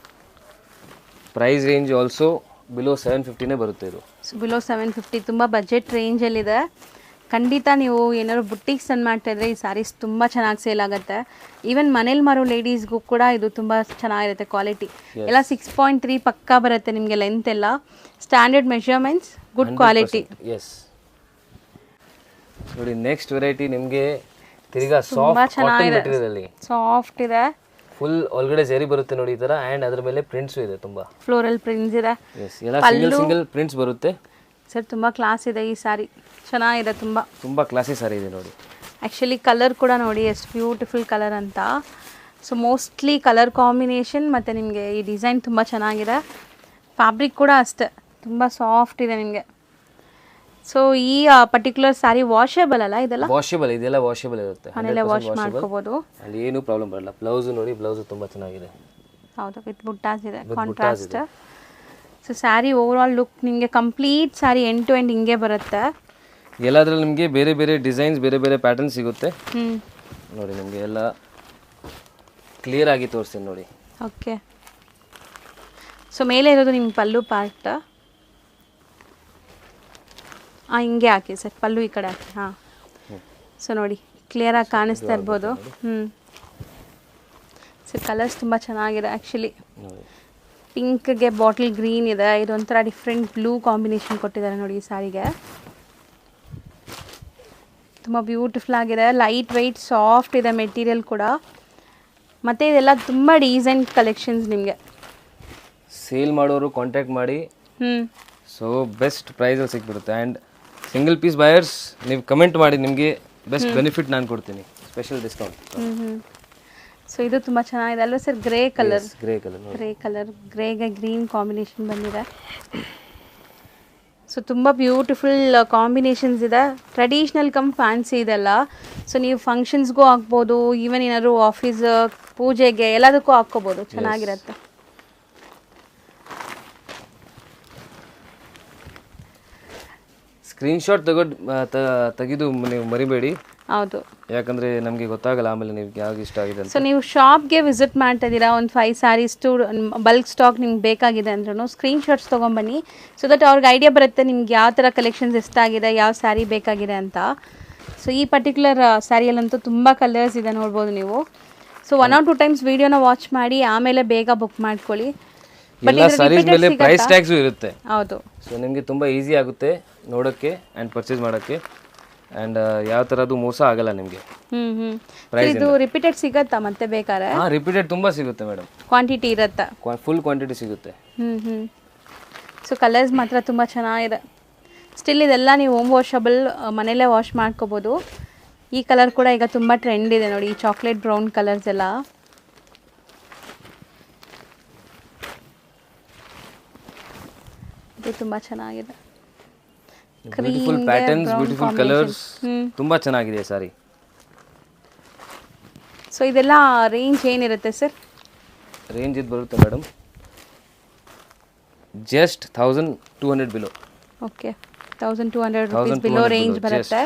Speaker 2: ಪ್ರೈಸ್ ರೇಂಜ್ ಆಲ್ಸೋ ಬಿಲೋ 750ನೇ ಬರುತ್ತೆ ಇದು.
Speaker 1: ಸೊ ಬಿಲೋ 750 ತುಂಬ ಬಜೆಟ್ ರೇಂಜಲ್ಲಿದೆ. ಖಂಡಿತ ನೀವು ಏನಾದ್ರು ಬುಟ್ಟಿಕ್ಸ್ ಅನ್ನು ಮಾಡ್ತಾಯಿದ್ರೆ ಈ ಸ್ಯಾರೀಸ್ ತುಂಬ ಚೆನ್ನಾಗಿ ಸೇಲ್ ಆಗುತ್ತೆ. ಈವನ್ ಮನೇಲಿ ಮಾರೋ ಲೇಡೀಸ್ಗೂ ಕೂಡ ಇದು ತುಂಬ ಚೆನ್ನಾಗಿರುತ್ತೆ. ಕ್ವಾಲಿಟಿ ಎಲ್ಲ 6.3 ಪಕ್ಕಾ ಬರುತ್ತೆ ನಿಮಗೆ. ಲೆಂತ್ ಎಲ್ಲ standard measurements, good quality.
Speaker 2: Yes ನೋಡಿ, ನೆಕ್ಸ್ಟ್ ವೆರೈಟಿ ನಿಮಗೆ ತಿರ್ಗಾ ಸಾಫ್ಟ್ ಕಾಟನ್ ಮೆಟೀರಿಯಲ್ ಅಲ್ಲಿ
Speaker 1: ಸಾಫ್ಟ್ ಇದೆ.
Speaker 2: ಫುಲ್ ಒಳಗಡೆ ಜರಿ ಬರುತ್ತೆ ನೋಡಿ ಈ ತರ. ಆ್ಯಂಡ್ ಅದ್ರ ಮೇಲೆ ಪ್ರಿಂಟ್ಸು ಇದೆ, ತುಂಬ
Speaker 1: ಫ್ಲೋರಲ್ ಪ್ರಿಂಟ್ಸ್ ಇದೆ.
Speaker 2: ಎಸ್, ಎಲ್ಲ ಸಿಂಗಲ್ ಪ್ರಿಂಟ್ಸ್ ಬರುತ್ತೆ
Speaker 1: ಸರ್. ತುಂಬ ಕ್ಲಾಸ್ ಇದೆ ಈ ಸಾರಿ, ಚೆನ್ನಾಗಿದೆ, ತುಂಬ
Speaker 2: ಕ್ಲಾಸಿ ಸಾರಿ ಇದೆ ನೋಡಿ.
Speaker 1: ಆ್ಯಕ್ಚುಲಿ ಕಲರ್ ಕೂಡ ನೋಡಿ ಎಷ್ಟು ಬ್ಯೂಟಿಫುಲ್ ಕಲರ್ ಅಂತ. ಸೊ ಮೋಸ್ಟ್ಲಿ ಕಲರ್ ಕಾಂಬಿನೇಷನ್ ಮತ್ತು ನಿಮಗೆ ಈ ಡಿಸೈನ್ ತುಂಬ ಚೆನ್ನಾಗಿದೆ. ಫ್ಯಾಬ್ರಿಕ್ ಕೂಡ ಅಷ್ಟೇ ತುಂಬ ಸಾಫ್ಟ್ ಇದೆ ನಿಮಗೆ. ಸೊ ಈ ಪರ್ಟಿಕ್ಯುಲರ್ ಸ್ಯಾರಿ ವಾಷೇಬಲ್ ಅಲ್ಲ ಇದೆಲ್ಲ?
Speaker 2: ವಾಷೇಬಲ್, ಇದೆಲ್ಲ ವಾಷೇಬಲ್ ಇರುತ್ತೆ,
Speaker 1: ಮನೇಲೆ ವಾಶ್ ಮಾಡ್ಕೋಬಹುದು,
Speaker 2: ಅಲ್ಲಿ ಏನು ಪ್ರಾಬ್ಲಮ್ ಬರಲ್ಲ. ಬ್ಲೌಸ್ ನೋಡಿ, ಬ್ಲೌಸ್ ತುಂಬಾ ಚೆನ್ನಾಗಿದೆ.
Speaker 1: ಹೌದು, ವಿತ್ ಬುಟ್ಟಾಸ್ ಇದೆ, contrast. So sari overall look ನಿಮಗೆ complete sari end to end ಹಿಂಗೆ ಬರುತ್ತೆ.
Speaker 2: ಎಲ್ಲದ್ರಲ್ಲಿ ನಿಮಗೆ ಬೇರೆ ಬೇರೆ ಡಿಸೈನ್ಸ್, ಬೇರೆ ಬೇರೆ ಪ್ಯಾಟರ್ನ್ ಸಿಗುತ್ತೆ. ನೋಡಿ ನಿಮಗೆ ಎಲ್ಲ ಕ್ಲಿಯರ್ ಆಗಿ ತೋರಿಸ್ತೀನಿ ನೋಡಿ.
Speaker 1: ಓಕೆ, ಸೊ ಮೇಲೆ ಇರೋದು ನಿಮ್ಮ ಪಲ್ಲು ಪಾರ್ಟ್. ಹಿಂಗೆ ಹಾಕಿ ಸರ್, ಪಲ್ಲು ಈ ಕಡೆ ಹಾಕಿ. ಹಾಂ, ಸೊ ನೋಡಿ ಕ್ಲಿಯರಾಗಿ ಕಾಣಿಸ್ತಾ ಇರ್ಬೋದು. ಸೊ ಕಲರ್ಸ್ ತುಂಬ ಚೆನ್ನಾಗಿದೆ ಆ್ಯಕ್ಚುಲಿ. ಪಿಂಕ್ಗೆ ಬಾಟಲ್ ಗ್ರೀನ್ ಇದೆ, ಇದೊಂಥರ ಡಿಫ್ರೆಂಟ್ ಬ್ಲೂ ಕಾಂಬಿನೇಷನ್ ಕೊಟ್ಟಿದ್ದಾರೆ ನೋಡಿ ಈ ಸ್ಯಾರಿಗೆ. ತುಂಬ ಬ್ಯೂಟಿಫುಲ್ ಆಗಿದೆ, ಲೈಟ್ ವೆಯ್ಟ್ ಸಾಫ್ಟ್ ಇದೆ ಮೆಟೀರಿಯಲ್ ಕೂಡ. ಮತ್ತು ಇದೆಲ್ಲ ತುಂಬ ಡೀಸೆಂಟ್ ಕಲೆಕ್ಷನ್ಸ್. ನಿಮಗೆ
Speaker 2: ಸೇಲ್ ಮಾಡೋರು ಕಾಂಟ್ಯಾಕ್ಟ್ ಮಾಡಿ, ಸೊ ಬೆಸ್ಟ್ ಪ್ರೈಸಲ್ಲಿ ಸಿಕ್ಬಿಡುತ್ತೆ. ಆ್ಯಂಡ್ ಸಿಂಗಲ್ ಪೀಸ್ ಬಯರ್ಸ್ ನೀವು ಕಮೆಂಟ್ ಮಾಡಿ, ನಿಮಗೆ ಬೆಸ್ಟ್ ಬೆನಿಫಿಟ್ ನಾನು ಕೊಡ್ತೀನಿ, ಸ್ಪೆಷಲ್ ಡಿಸ್ಕೌಂಟ್.
Speaker 1: ಸೊ ಇದು ತುಂಬ ಚೆನ್ನಾಗಿದೆ ಅಲ್ವಾ ಸರ್? ಗ್ರೇ ಕಲರ್, ಗ್ರೇಗೆ ಗ್ರೀನ್ ಕಾಂಬಿನೇಷನ್ ಬಂದಿದೆ. ಸೊ ತುಂಬ ಬ್ಯೂಟಿಫುಲ್ ಕಾಂಬಿನೇಷನ್ಸ್ ಇದೆ, ಟ್ರೆಡಿಷ್ನಲ್ ಕಮ್ ಫ್ಯಾನ್ಸಿ ಇದೆಲ್ಲ. ಸೊ ನೀವು ಫಂಕ್ಷನ್ಸ್ಗೂ ಹಾಕ್ಬೋದು, ಈವನ್ ಏನಾದ್ರು ಆಫೀಸ್ ಪೂಜೆಗೆ ಎಲ್ಲದಕ್ಕೂ ಹಾಕ್ಕೋಬೋದು, ಚೆನ್ನಾಗಿರುತ್ತೆ.
Speaker 2: ಸ್ಕ್ರೀನ್ಶಾಟ್ ತೆಗೆದು ನೀವು ಮರಿಬೇಡಿ.
Speaker 1: ಹೌದು,
Speaker 2: ಯಾಕಂದರೆ ನಮಗೆ ಗೊತ್ತಾಗಲ್ಲ ಆಮೇಲೆ ನಿಮ್ಗೆ ಯಾವ್ದು ಇಷ್ಟ ಆಗಿದೆ ಅಂತ.
Speaker 1: ಸೊ ನೀವು ಶಾಪ್ಗೆ ವಿಸಿಟ್ ಮಾಡ್ತಾ ಇದ್ದೀರಾ, ಒಂದು 5 ಸ್ಯಾರೀಸ್ ಟು ಬಲ್ಕ್ ಸ್ಟಾಕ್ ನಿಮ್ಗೆ ಬೇಕಾಗಿದೆ ಅಂದ್ರೂ ಸ್ಕ್ರೀನ್ಶಾಟ್ಸ್ ತೊಗೊಂಬನ್ನಿ. ಸೊ ದಟ್ ಅವ್ರಿಗೆ ಐಡಿಯಾ ಬರುತ್ತೆ ನಿಮ್ಗೆ ಯಾವ ಥರ ಕಲೆಕ್ಷನ್ಸ್ ಇಷ್ಟ ಆಗಿದೆ, ಯಾವ ಸ್ಯಾರಿ ಬೇಕಾಗಿದೆ ಅಂತ. ಸೊ ಈ ಪರ್ಟಿಕ್ಯುಲರ್ ಸ್ಯಾರಿಯಲ್ಲಂತೂ ತುಂಬ ಕಲರ್ಸ್ ಇದೆ, ನೋಡ್ಬೋದು ನೀವು. ಸೊ 1 or 2 ಟೈಮ್ಸ್ ವಿಡಿಯೋನ ವಾಚ್ ಮಾಡಿ ಆಮೇಲೆ ಬೇಗ ಬುಕ್ ಮಾಡ್ಕೊಳ್ಳಿ.
Speaker 2: ಎಲ್ಲ ಸ್ಯಾರೀಸ್ ಮೇಲೆ ಪ್ರೈಸ್ ಟ್ಯಾಗ್ಸು ಇರುತ್ತೆ.
Speaker 1: ಹೌದು,
Speaker 2: ಸೊ ನಿಮಗೆ ತುಂಬ ಈಸಿ ಆಗುತ್ತೆ ನೋಡೋಕ್ಕೆ ಆ್ಯಂಡ್ ಪರ್ಚೇಸ್ ಮಾಡೋಕ್ಕೆ. ಆ್ಯಂಡ್ ಯಾವ ಥರದ್ದು ಮೋಸ ಆಗಲ್ಲ ನಿಮಗೆ.
Speaker 1: ಇದು ರಿಪೀಟೆಡ್ ಸಿಗತ್ತಾ ಮತ್ತೆ ಬೇಕಾದ್ರೆ?
Speaker 2: ಹಾಂ, ರಿಪೀಟೆಡ್ ತುಂಬ ಸಿಗುತ್ತೆ ಮೇಡಮ್,
Speaker 1: ಕ್ವಾಂಟಿಟಿ ಇರುತ್ತಾ?
Speaker 2: ಫುಲ್ ಕ್ವಾಂಟಿಟಿ ಸಿಗುತ್ತೆ.
Speaker 1: ಸೊ ಕಲರ್ಸ್ ಮಾತ್ರ ತುಂಬ ಚೆನ್ನಾಗಿದೆ. ಸ್ಟಿಲ್ ಇದೆಲ್ಲ ನೀವು ಹೋಮ್ ವಾಷಬಲ್, ಮನೇಲೇ ವಾಶ್ ಮಾಡ್ಕೋಬೋದು. ಈ ಕಲರ್ ಕೂಡ ಈಗ ತುಂಬ ಟ್ರೆಂಡ್ ಇದೆ ನೋಡಿ, ಈ ಚಾಕ್ಲೇಟ್ ಬ್ರೌನ್ ಕಲರ್ಸ್ ಎಲ್ಲ. ಇದು ತುಂಬ ಚೆನ್ನಾಗಿದೆ,
Speaker 2: ಬ್ಯೂಟಿಫುಲ್ ಪ್ಯಾಟರ್ನ್ಸ್, ಬ್ಯೂಟಿಫುಲ್ ಕಲರ್ಸ್, ತುಂಬ ಚೆನ್ನಾಗಿದೆ ಸಾರಿ.
Speaker 1: ಸೊ ಇದೆಲ್ಲ ರೇಂಜ್ ಏನಿರುತ್ತೆ ಸರ್?
Speaker 2: ರೇಂಜ್ ಇದು ಬರುತ್ತೆ madam just 1200 below.
Speaker 1: Okay, 1200 rupees below range ಬರುತ್ತೆ.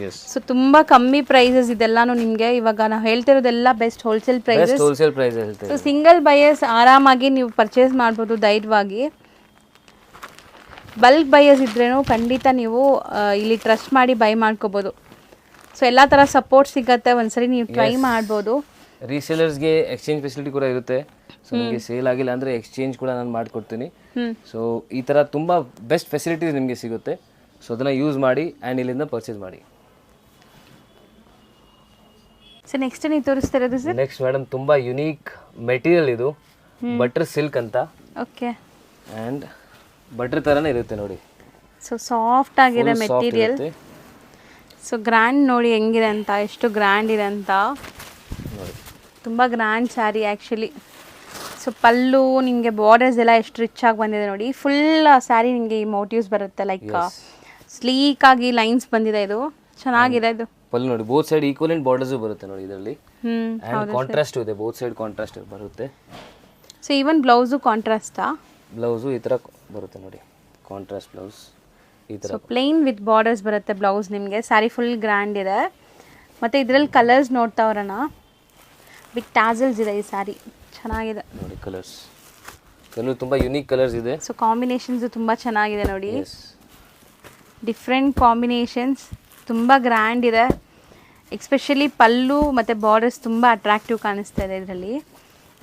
Speaker 2: Yes.
Speaker 1: ಸೊ ತುಂಬ ಕಮ್ಮಿ ಪ್ರೈಸಸ್ ಇದೆಲ್ಲಾನು ನಿಮಗೆ. ಇವಾಗ ನಾವು ಹೇಳ್ತಿರೋದೆಲ್ಲ best wholesale prices.
Speaker 2: Wholesale price ಹೇಳ್ತೇವೆ.
Speaker 1: ಸೊ ಸಿಂಗಲ್ ಬಯರ್ಸ್ ಆರಾಮಾಗಿ ನೀವು ಪರ್ಚೇಸ್ ಮಾಡ್ಬೋದು ಧೈರ್ಯವಾಗಿ. ಬಲ್ಕ್ ಬಯರ್ಸ್ ಇದ್ರೇನು ಖಂಡಿತ ನೀವು ಇಲ್ಲಿ ಟ್ರಸ್ಟ್ ಮಾಡಿ ಬೈ ಮಾಡ್ಕೋಬೋದು. ಸೊ ಎಲ್ಲ ಥರ ಸಪೋರ್ಟ್ ಸಿಗುತ್ತೆ, ಒಂದ್ಸರಿ ನೀವು ಟ್ರೈ ಮಾಡ್ಬೋದು.
Speaker 2: ರೀಸೇಲರ್ಸ್ಗೆ ಎಕ್ಸ್ಚೇಂಜ್ ಫೆಸಿಲಿಟಿ ಕೂಡ ಇರುತ್ತೆ. ಸೊ ನಿಮಗೆ ಸೇಲ್ ಆಗಿಲ್ಲ ಅಂದರೆ ಎಕ್ಸ್ಚೇಂಜ್ ಕೂಡ ನಾನು ಮಾಡಿಕೊಡ್ತೀನಿ. ಸೊ ಈ ಥರ ತುಂಬ ಬೆಸ್ಟ್ ಫೆಸಿಲಿಟೀಸ್ ನಿಮಗೆ ಸಿಗುತ್ತೆ. ಸೊ ಅದನ್ನು ಯೂಸ್ ಮಾಡಿ ಆ್ಯಂಡ್ ಇಲ್ಲಿಂದ ಪರ್ಚೇಸ್ ಮಾಡಿ.
Speaker 1: ಸೊ ನೆಕ್ಸ್ಟ್ ನೀವು ತೋರಿಸ್ತಿರೋದು ಸರ್?
Speaker 2: ನೆಕ್ಸ್ಟ್ ಮೇಡಮ್ ತುಂಬ ಯುನೀಕ್ ಮೆಟೀರಿಯಲ್ ಇದು, ಬಟರ್ ಸಿಲ್ಕ್ ಅಂತ.
Speaker 1: ಓಕೆ,
Speaker 2: ಆ್ಯಂಡ್ ಬಟರ್ ಥರನೇ ಇರುತ್ತೆ ನೋಡಿ.
Speaker 1: ಸೊ ಸಾಫ್ಟ್ ಆಗಿದೆ ಮೆಟೀರಿಯಲ್. ಸೊ ಗ್ರ್ಯಾಂಡ್ ನೋಡಿ ಹೆಂಗಿದೆ ಅಂತ, ಎಷ್ಟು ಗ್ರ್ಯಾಂಡ್ ಇದೆ ಅಂತ. ತುಂಬ ಗ್ರ್ಯಾಂಡ್ ಸ್ಯಾರಿ ಆ್ಯಕ್ಚುಲಿ. ಸೊ ಪಲ್ಲು ನಿಮಗೆ ಬಾರ್ಡರ್ಸ್ ಎಲ್ಲ ಎಷ್ಟು ರಿಚ್ ಆಗಿ ಬಂದಿದೆ ನೋಡಿ. ಫುಲ್ ಸ್ಯಾರಿ ನಿಮಗೆ ಈ ಮೋಟಿವ್ಸ್ ಬರುತ್ತೆ, ಲೈಕ್ ಸ್ಲೀಕ್ ಆಗಿ ಲೈನ್ಸ್ ಬಂದಿದೆ. ಇದು ಚೆನ್ನಾಗಿದೆ. ಇದು
Speaker 2: ಪಲ್ಲು ನೋಡಿ, ಬೋತ್ ಸೈಡ್ ಈಕ್ವಲೆಂಟ್ ಬಾರ್ಡರ್ಸ್ ಬರುತ್ತೆ ನೋಡಿ ಇದರಲ್ಲಿ. ಆ್ಯಂಡ್ ಕಾಂಟ್ರಾಸ್ಟ್ ಇದೆ, ಬೋತ್ ಸೈಡ್ ಕಾಂಟ್ರಾಸ್ಟ್ ಬರುತ್ತೆ.
Speaker 1: ಸೊ ಈವನ್ ಬ್ಲೌಸು ಕಾಂಟ್ರಾಸ್ಟಾ?
Speaker 2: ಬ್ಲೌಸು ಈ ಥರ ಬರುತ್ತೆ ನೋಡಿ, ಕಾಂಟ್ರಾಸ್ಟ್ ಬ್ಲೌಸ್ ಈ ಥರ.
Speaker 1: ಸೊ ಪ್ಲೇನ್ ವಿತ್ ಬಾರ್ಡರ್ಸ್ ಬರುತ್ತೆ ಬ್ಲೌಸ್ ನಿಮಗೆ. ಸ್ಯಾರಿ ಫುಲ್ ಗ್ರ್ಯಾಂಡ್ ಇದೆ. ಮತ್ತು ಇದರಲ್ಲಿ ಕಲರ್ಸ್ ನೋಡ್ತಾ ಬರೋಣ. ಬಿಗ್ ಟ್ಯಾಸಲ್ಸ್ ಇದೆ ಈ ಸ್ಯಾರಿ, ಚೆನ್ನಾಗಿದೆ
Speaker 2: ನೋಡಿ. ಕಲರ್ಸ್ ತುಂಬ ಯುನೀಕ್ ಕಲರ್ಸ್ ಇದೆ.
Speaker 1: ಸೊ ಕಾಂಬಿನೇಷನ್ಸು ತುಂಬ ಚೆನ್ನಾಗಿದೆ ನೋಡಿ, ಡಿಫ್ರೆಂಟ್ ಕಾಂಬಿನೇಷನ್ಸ್, ತುಂಬ ಗ್ರ್ಯಾಂಡ್ ಇದೆ. ಎಕ್ಸ್ಪೆಷಲಿ ಪಲ್ಲು ಮತ್ತು ಬಾರ್ಡರ್ಸ್ ತುಂಬ ಅಟ್ರಾಕ್ಟಿವ್ ಕಾಣಿಸ್ತಾ ಇದೆ ಇದರಲ್ಲಿ.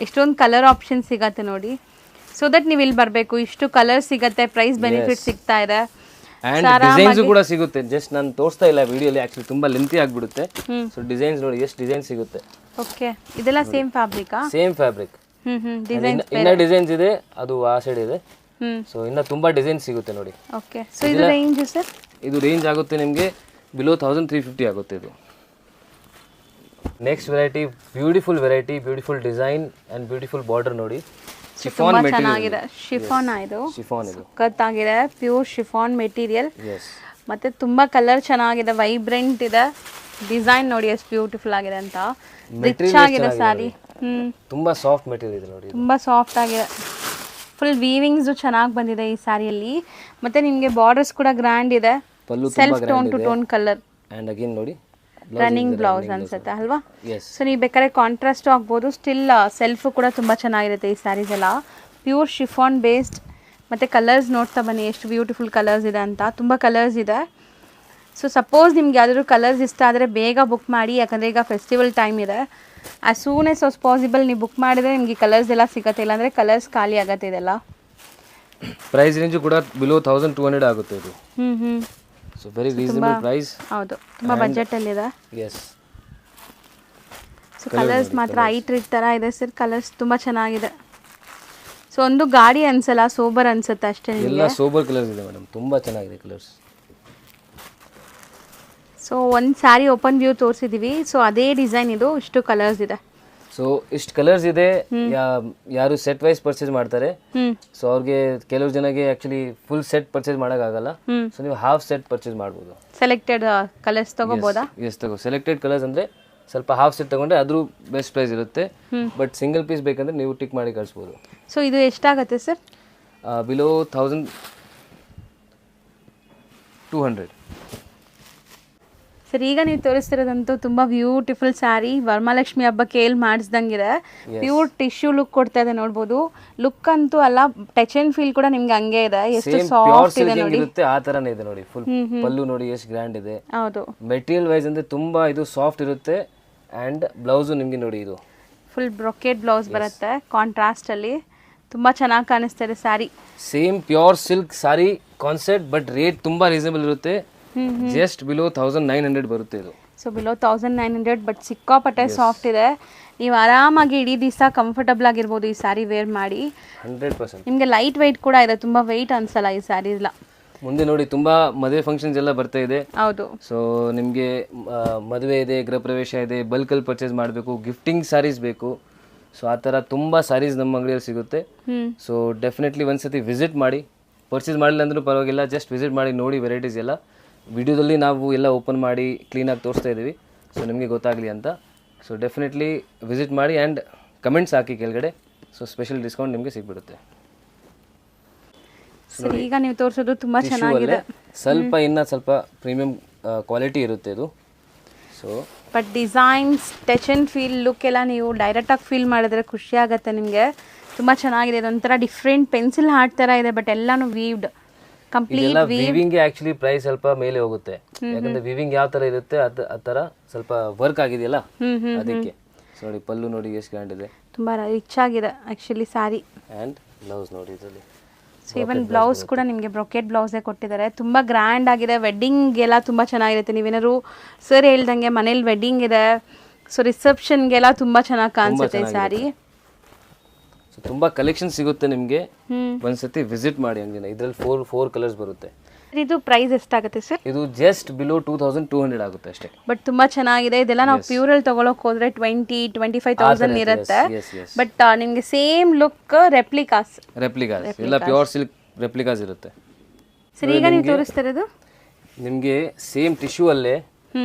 Speaker 1: ಎಷ್ಟೊಂದು ಕಲರ್ ಆಪ್ಷನ್ ಸಿಗತ್ತೆ ನೋಡಿ. ಸೊ ದಟ್ ನೀವು ಇಲ್ಲಿ ಬರಬೇಕು, ಇಷ್ಟು ಕಲರ್ ಸಿಗತ್ತೆ, ಪ್ರೈಸ್ ಬೆನಿಫಿಟ್ ಸಿಗ್ತಾ ಇದೆ.
Speaker 2: ಆ್ಯಂಡ್ ಡಿಸೈನ್ಸ್ ಕೂಡ ಸಿಗುತ್ತೆ. ಜಸ್ಟ್ ನಾನು ತೋರಿಸ್ತಾ ಇಲ್ಲ ವಿಡಿಯೋಲಿ, ಆ್ಯಕ್ಚುಲಿ ತುಂಬ ಲೆಂತಿ ಆಗಿಬಿಡುತ್ತೆ. ಸೊ ಡಿಸೈನ್ಸ್ ನೋಡಿ, ಎಷ್ಟು ಡಿಸೈನ್ ಸಿಗುತ್ತೆ.
Speaker 1: ಓಕೆ, ಇದೆಲ್ಲ ಸೇಮ್ ಫ್ಯಾಬ್ರಿಕಾ?
Speaker 2: Same fabric. ಇನ್ನ ಡಿಸೈನ್ಸ್ ಇದೆ, ಅದು ಆ ಸೈಡ್ ಇದೆ. ಸೊ ಇನ್ನ ತುಂಬಾ ಡಿಸೈನ್ ಸಿಗುತ್ತೆ ನೋಡಿ.
Speaker 1: ಓಕೆ, ಸೊ ಇದು ರೇಂಜ್ ಸರ್?
Speaker 2: ಇದು ರೇಂಜ್ ಆಗುತ್ತೆ ನಿಮಗೆ ಬಿಲೋ 1350 ಆಗುತ್ತೆ ಇದು. Next variety, beautiful design and beautiful border ನೋಡಿ. Chiffon material.
Speaker 1: ಶಿಫಾನ್ ಇದು,
Speaker 2: ಶಿಫಾನ್ ಇದು
Speaker 1: ಸಖತ್ತಾಗಿದೆ, ಪ್ಯೂರ್ ಶಿಫಾನ್ ಮೆಟೀರಿಯಲ್. ಮತ್ತು ತುಂಬ ಕಲರ್ ಚೆನ್ನಾಗಿದೆ, ವೈಬ್ರೆಂಟ್ ಇದೆ. ಡಿಸೈನ್ ನೋಡಿ ಎಷ್ಟು ಬ್ಯೂಟಿಫುಲ್ ಆಗಿದೆ ಅಂತ. ರಿಚ್ ಆಗಿದೆ ಸ್ಯಾರಿ.
Speaker 2: ತುಂಬಾ ಸಾಫ್ಟ್ ಮೆಟೀರಿಯಲ್ ಇದೆ ನೋಡಿ.
Speaker 1: ತುಂಬ ಸಾಫ್ಟ್ ಆಗಿದೆ. ಫುಲ್ ವೀವಿಂಗ್ಸು ಚೆನ್ನಾಗಿ ಬಂದಿದೆ ಈ ಸ್ಯಾರಿಯಲ್ಲಿ. ಮತ್ತು ನಿಮಗೆ ಬಾರ್ಡರ್ಸ್ ಕೂಡ ಗ್ರ್ಯಾಂಡ್ ಇದೆ.
Speaker 2: Pallu
Speaker 1: self tone to tone colour.
Speaker 2: And again ನೋಡಿ
Speaker 1: ರನ್ನಿಂಗ್ ಬ್ಲೌಸ್ ಅನ್ಸುತ್ತೆ ಅಲ್ವಾ?
Speaker 2: ಎಸ್.
Speaker 1: ಸೊ ನೀವು ಬೇಕಾದ್ರೆ ಕಾಂಟ್ರಾಸ್ಟು ಆಗ್ಬೋದು. ಸ್ಟಿಲ್ ಸೆಲ್ಫು ಕೂಡ ತುಂಬ ಚೆನ್ನಾಗಿರುತ್ತೆ ಈ ಸ್ಯಾರೀಸ್ ಎಲ್ಲ. Pure chiffon based. ಮತ್ತು ಕಲರ್ಸ್ ನೋಡ್ತಾ ಬನ್ನಿ ಎಷ್ಟು ಬ್ಯೂಟಿಫುಲ್ ಕಲರ್ಸ್ ಇದೆ ಅಂತ. ತುಂಬ ಕಲರ್ಸ್ ಇದೆ. ಸೊ ಸಪೋಸ್ ನಿಮ್ಗೆ ಯಾವ್ದಾದ್ರು ಕಲರ್ಸ್ ಇಷ್ಟ ಆದರೆ ಬೇಗ ಬುಕ್ ಮಾಡಿ, ಯಾಕಂದರೆ ಈಗ ಫೆಸ್ಟಿವಲ್ ಟೈಮ್ ಇದೆ. ಆ್ಯಸ್ ಸೂನ್ ಆಸ್ ಪಾಸಿಬಲ್ ನೀವು ಬುಕ್ ಮಾಡಿದರೆ ನಿಮಗೆ ಕಲರ್ಸ್ ಎಲ್ಲ ಸಿಗುತ್ತೆ, ಇಲ್ಲಾಂದರೆ ಕಲರ್ಸ್ ಖಾಲಿ ಆಗುತ್ತೆ ಇದೆಲ್ಲ.
Speaker 2: ಪ್ರೈಸ್ ರೇಂಜು ಕೂಡ ಬಿಲೋ 1200 ಆಗುತ್ತೆ ಇದು. So very reasonable price.
Speaker 1: ಹೌದು, ತುಂಬ ಬಜೆಟಲ್ಲಿದೆ.
Speaker 2: ಎಸ್.
Speaker 1: ಸೊ ಕಲರ್ಸ್ ಮಾತ್ರ ಐಟ್ರಿಟ್ ಥರ ಇದೆ ಸರ್. ಕಲರ್ಸ್ ತುಂಬ ಚೆನ್ನಾಗಿದೆ. ಸೊ ಒಂದು ಗಾಡಿ ಅನ್ಸಲ್ಲ, ಸೋಬರ್ ಅನ್ಸುತ್ತೆ ಅಷ್ಟೇ.
Speaker 2: ಎಲ್ಲ ಸೋಬರ್ ಕಲರ್ಸ್ ಇದೆ ಮೇಡಮ್, ತುಂಬ ಚೆನ್ನಾಗಿದೆ ಕಲರ್ಸ್.
Speaker 1: ಸೊ ಒಂದು ಸ್ಯಾರಿ ಓಪನ್ ವ್ಯೂ ತೋರಿಸಿದ್ದೀವಿ. ಸೊ ಅದೇ ಡಿಸೈನ್ ಇದು, ಇಷ್ಟು ಕಲರ್ಸ್ ಇದೆ.
Speaker 2: ಸೊ ಇಷ್ಟು ಕಲರ್ಸ್ ಇದೆ. ಯಾರು ಸೆಟ್ ವೈಸ್ ಪರ್ಚೇಸ್ ಮಾಡ್ತಾರೆ, ಸೊ ಅವ್ರಿಗೆ ಕೆಲವು ಜನಗೆ ಆಕ್ಚುಲಿ ಫುಲ್ ಸೆಟ್ ಪರ್ಚೇಸ್ ಮಾಡೋಕ್ಕಾಗಲ್ಲ. ಸೊ ನೀವು ಹಾಫ್ ಸೆಟ್ ಪರ್ಚೇಸ್ ಮಾಡ್ಬೋದು.
Speaker 1: ಸೆಲೆಕ್ಟೆಡ್ ಕಲರ್ಸ್ ತಗೋಬೋದಾ?
Speaker 2: ಎಸ್ ತಗೋ. ಸೆಲೆಕ್ಟೆಡ್ ಕಲರ್ಸ್ ಅಂದರೆ ಸ್ವಲ್ಪ ಹಾಫ್ ಸೆಟ್ ತಗೊಂಡ್ರೆ ಅದ್ರ ಬೆಸ್ಟ್ ಪ್ರೈಸ್ ಇರುತ್ತೆ. ಬಟ್ ಸಿಂಗಲ್ ಪೀಸ್ ಬೇಕಂದ್ರೆ ನೀವು ಟಿಕ್ ಮಾಡಿ ಕಳಿಸ್ಬೋದು.
Speaker 1: ಸೊ ಇದು ಎಷ್ಟಾಗುತ್ತೆ ಸರ್?
Speaker 2: ಬಿಲೋ 1200.
Speaker 1: ಸರ್ ಈಗ ನೀವು ತೋರಿಸ್ತಿರೋದಂತೂ ತುಂಬ ಬ್ಯೂಟಿಫುಲ್ ಸ್ಯಾರಿ. ವರಮಹಾಲಕ್ಷ್ಮಿ ಹಬ್ಬಕ್ಕೆ ಏಲ್ ಮಾಡಿಸ್ದಂಗಿದೆ. ಪ್ಯೂರ್ ಟಿಶ್ಯೂ ಲುಕ್ ಕೊಡ್ತಾ ಇದೆ ನೋಡ್ಬೋದು. ಲುಕ್ ಅಂತೂ ಅಲ್ಲ, ಟಚ್ ಅಂಡ್ ಫೀಲ್ ಕೂಡ ನಿಮ್ಗೆ ಹಂಗೆ ಇದೆ. ಎಷ್ಟು ಸಾಫ್ಟ್ ಇದೆ ನೋಡಿ.
Speaker 2: ಆ ತರನೇ ಇದೆ ನೋಡಿ. ಫುಲ್ ಪಲ್ಲು ನೋಡಿ ಎಷ್ಟು ಗ್ರ್ಯಾಂಡ್ ಇದೆ.
Speaker 1: ಹೌದು.
Speaker 2: ಮೆಟೀರಿಯಲ್ ವೈಸ್ ಅಂದ್ರೆ ತುಂಬಾ ಇದು ಸಾಫ್ಟ್ ಇರುತ್ತೆ. ಅಂಡ್ ಬ್ಲೌಸು ನಿಮಗೆ ನೋಡಿ ಇದು
Speaker 1: ಫುಲ್ ಬ್ರೊಕೆಟ್ ಬ್ಲೌಸ್ ಬರುತ್ತೆ ಕಾಂಟ್ರಾಸ್ಟ್ ಅಲ್ಲಿ. ತುಂಬಾ ಚೆನ್ನಾಗಿ ಕಾಣಿಸ್ತಾ ಇದೆ sari.
Speaker 2: Same pure silk sorry concept, but rate ತುಂಬಾ ರೀಸನಬಲ್ ಇರುತ್ತೆ. ಜಸ್ಟ್ ಬಿಲೋ 1900 ಬರುತ್ತೆ ಇದು.
Speaker 1: ಸೊ ಬಿಲೋ 1900, ಬಟ್ ಸಿಕ್ಕಾಪಟ್ಟೆ ಸಾಫ್ಟ್ ಇದೆ. ನೀವು ಆರಾಮಾಗಿ ಇಡೀ ದಿವಸ ಕಂಫರ್ಟಬಲ್ ಆಗಿರ್ಬೋದು ಈ ಸ್ಯಾರಿ ವೇರ್ ಮಾಡಿ.
Speaker 2: 100%.
Speaker 1: ನಿಮಗೆ ಲೈಟ್ ವೆಯ್ಟ್ ಕೂಡ ಇದೆ, ತುಂಬ ವೆಯ್ಟ್ ಅನ್ಸಲ್ಲ ಈ ಸ್ಯಾರಿ ಎಲ್ಲ.
Speaker 2: ಮುಂದೆ ನೋಡಿ ತುಂಬಾ ಮದುವೆ ಫಂಕ್ಷನ್ಸ್ ಎಲ್ಲ ಬರ್ತಾ ಇದೆ.
Speaker 1: ಹೌದು.
Speaker 2: ಸೊ ನಿಮಗೆ ಮದುವೆ ಇದೆ, ಗೃಹ ಪ್ರವೇಶ ಇದೆ, ಬಲ್ಕಲ್ಲಿ ಪರ್ಚೇಸ್ ಮಾಡಬೇಕು, ಗಿಫ್ಟಿಂಗ್ ಸ್ಯಾರೀಸ್ ಬೇಕು. ಸೊ ಆ ಥರ ತುಂಬ ಸ್ಯಾರೀಸ್ ನಮ್ಮ ಅಂಗಡಿಯಲ್ಲಿ ಸಿಗುತ್ತೆ. ಸೊ ಡೆಫಿನೆಟ್ಲಿ ಒಂದ್ಸತಿ ವಿಸಿಟ್ ಮಾಡಿ. ಪರ್ಚೇಸ್ ಮಾಡಿಲ್ಲ ಅಂದ್ರೂ ಪರವಾಗಿಲ್ಲ, ಜಸ್ಟ್ ವಿಸಿಟ್ ಮಾಡಿ ನೋಡಿ ವೆರೈಟೀಸ್ ಎಲ್ಲ. ವಿಡಿಯೋದಲ್ಲಿ ನಾವು ಎಲ್ಲ ಓಪನ್ ಮಾಡಿ ಕ್ಲೀನಾಗಿ ತೋರಿಸ್ತಾ ಇದ್ದೀವಿ, ಸೊ ನಿಮಗೆ ಗೊತ್ತಾಗಲಿ ಅಂತ. ಸೊ ಡೆಫಿನೆಟ್ಲಿ ವಿಸಿಟ್ ಮಾಡಿ ಆ್ಯಂಡ್ ಕಮೆಂಟ್ಸ್ ಹಾಕಿ ಕೆಳಗಡೆ. ಸೊ ಸ್ಪೆಷಲ್ ಡಿಸ್ಕೌಂಟ್ ನಿಮಗೆ ಸಿಗ್ಬಿಡುತ್ತೆ.
Speaker 1: ಸರಿ, ಈಗ ನೀವು ತೋರಿಸೋದು ತುಂಬ ಚೆನ್ನಾಗಿದೆ.
Speaker 2: ಸ್ವಲ್ಪ ಪ್ರೀಮಿಯಂ ಕ್ವಾಲಿಟಿ ಇರುತ್ತೆ ಇದು. So
Speaker 1: but designs, touch and feel, look ಎಲ್ಲ ನೀವು ಡೈರೆಕ್ಟಾಗಿ ಫೀಲ್ ಮಾಡಿದ್ರೆ ಖುಷಿ ಆಗುತ್ತೆ ನಿಮಗೆ. ತುಂಬ ಚೆನ್ನಾಗಿದೆ. ಇದೊಂಥರ ಡಿಫ್ರೆಂಟ್ ಪೆನ್ಸಿಲ್ ಹಾರ್ಟ್ ಥರ ಇದೆ, ಬಟ್ ಎಲ್ಲಾನು weaved, complete
Speaker 2: weaving actually price ಸ್ವಲ್ಪ ಮೇಲೆ ಹೋಗುತ್ತೆ. ಯಾಕಂದ್ರೆ ವೀವಿಂಗ್ ಯಾವ ತರ ಇರುತ್ತೆ ಆ ತರ ಸ್ವಲ್ಪ ವರ್ಕ್ ಆಗಿದೆಯಲ್ಲ ಅದಕ್ಕೆ. ಸೊ ನೋಡಿ ಪಲ್ಲು ನೋಡಿ ಎಷ್ಟು ಗ್ರ್ಯಾಂಡ್ ಇದೆ,
Speaker 1: ತುಂಬಾ ರಿಚ್ ಆಗಿದೆ ಆಕ್ಚುಲಿ ಸ್ಯಾರಿ.
Speaker 2: ಅಂಡ್ ಬ್ಲೌಸ್ ನೋಡಿ ಇದರಲ್ಲಿ.
Speaker 1: ಸೊ ಇವನ್ ಬ್ಲೌಸ್ ಕೂಡ ನಿಮಗೆ ಬ್ರೊಕೆಟ್ ಬ್ಲೌಸೇ ಕೊಟ್ಟಿದ್ದಾರೆ. ತುಂಬ ಗ್ರ್ಯಾಂಡ್ ಆಗಿದೆ. ವೆಡ್ಡಿಂಗ್ಗೆಲ್ಲ ತುಂಬ ಚೆನ್ನಾಗಿರುತ್ತೆ. ನೀವೇನಾದ್ರು ಸರ್ ಹೇಳ್ದಂಗೆ ಮನೇಲಿ ವೆಡ್ಡಿಂಗ್ ಇದೆ, ಸೊ ರಿಸೆಪ್ಷನ್ಗೆಲ್ಲ ತುಂಬ ಚೆನ್ನಾಗಿ ಕಾಣಿಸುತ್ತೆ ಸ್ಯಾರಿ.
Speaker 2: ಸೊ ತುಂಬ ಕಲೆಕ್ಷನ್ ಸಿಗುತ್ತೆ ನಿಮಗೆ, ಒಂದ್ಸತಿ ವಿಸಿಟ್ ಮಾಡಿ ಅಂಗಡಿನ. ಇದರಲ್ಲಿ 4 ಕಲರ್ಸ್ ಬರುತ್ತೆ.
Speaker 1: ಇದು ಪ್ರೈಸ್ ಎಷ್ಟಾಗುತ್ತೆ ಸರ್?
Speaker 2: ಇದು ಜಸ್ಟ್ ಬಿಲೋ 2200 ಆಗುತ್ತೆ ಅಷ್ಟೇ.
Speaker 1: ಬಟ್ ತುಂಬಾ ಚೆನ್ನಾಗಿದೆ. ಇದೆಲ್ಲ ನಾವು ಪ್ಯೂರಲ್ಲಿ ತಗೊಳಕ್ ಹೋದ್ರೆ 20-25,000 ಇರುತ್ತೆ. ಬಟ್ ನಿಮಗೆ ಸೇಮ್ ಲುಕ್ ರೆಪ್ಲಿಕಾಸ್
Speaker 2: ಎಲ್ಲ ಪ್ಯೂರ್ ಸಿಲ್ಕ್ ರೆಪ್ಲಿಕಾಸ್ ಇರುತ್ತೆ.
Speaker 1: ಸರಿ, ಈಗ ನೀವು ತೋರಿಸ್ತಾ ಇರೋದು
Speaker 2: ನಿಮಗೆ ಸೇಮ್ ಟಿಶ್ಯೂ ಅಲ್ಲೇ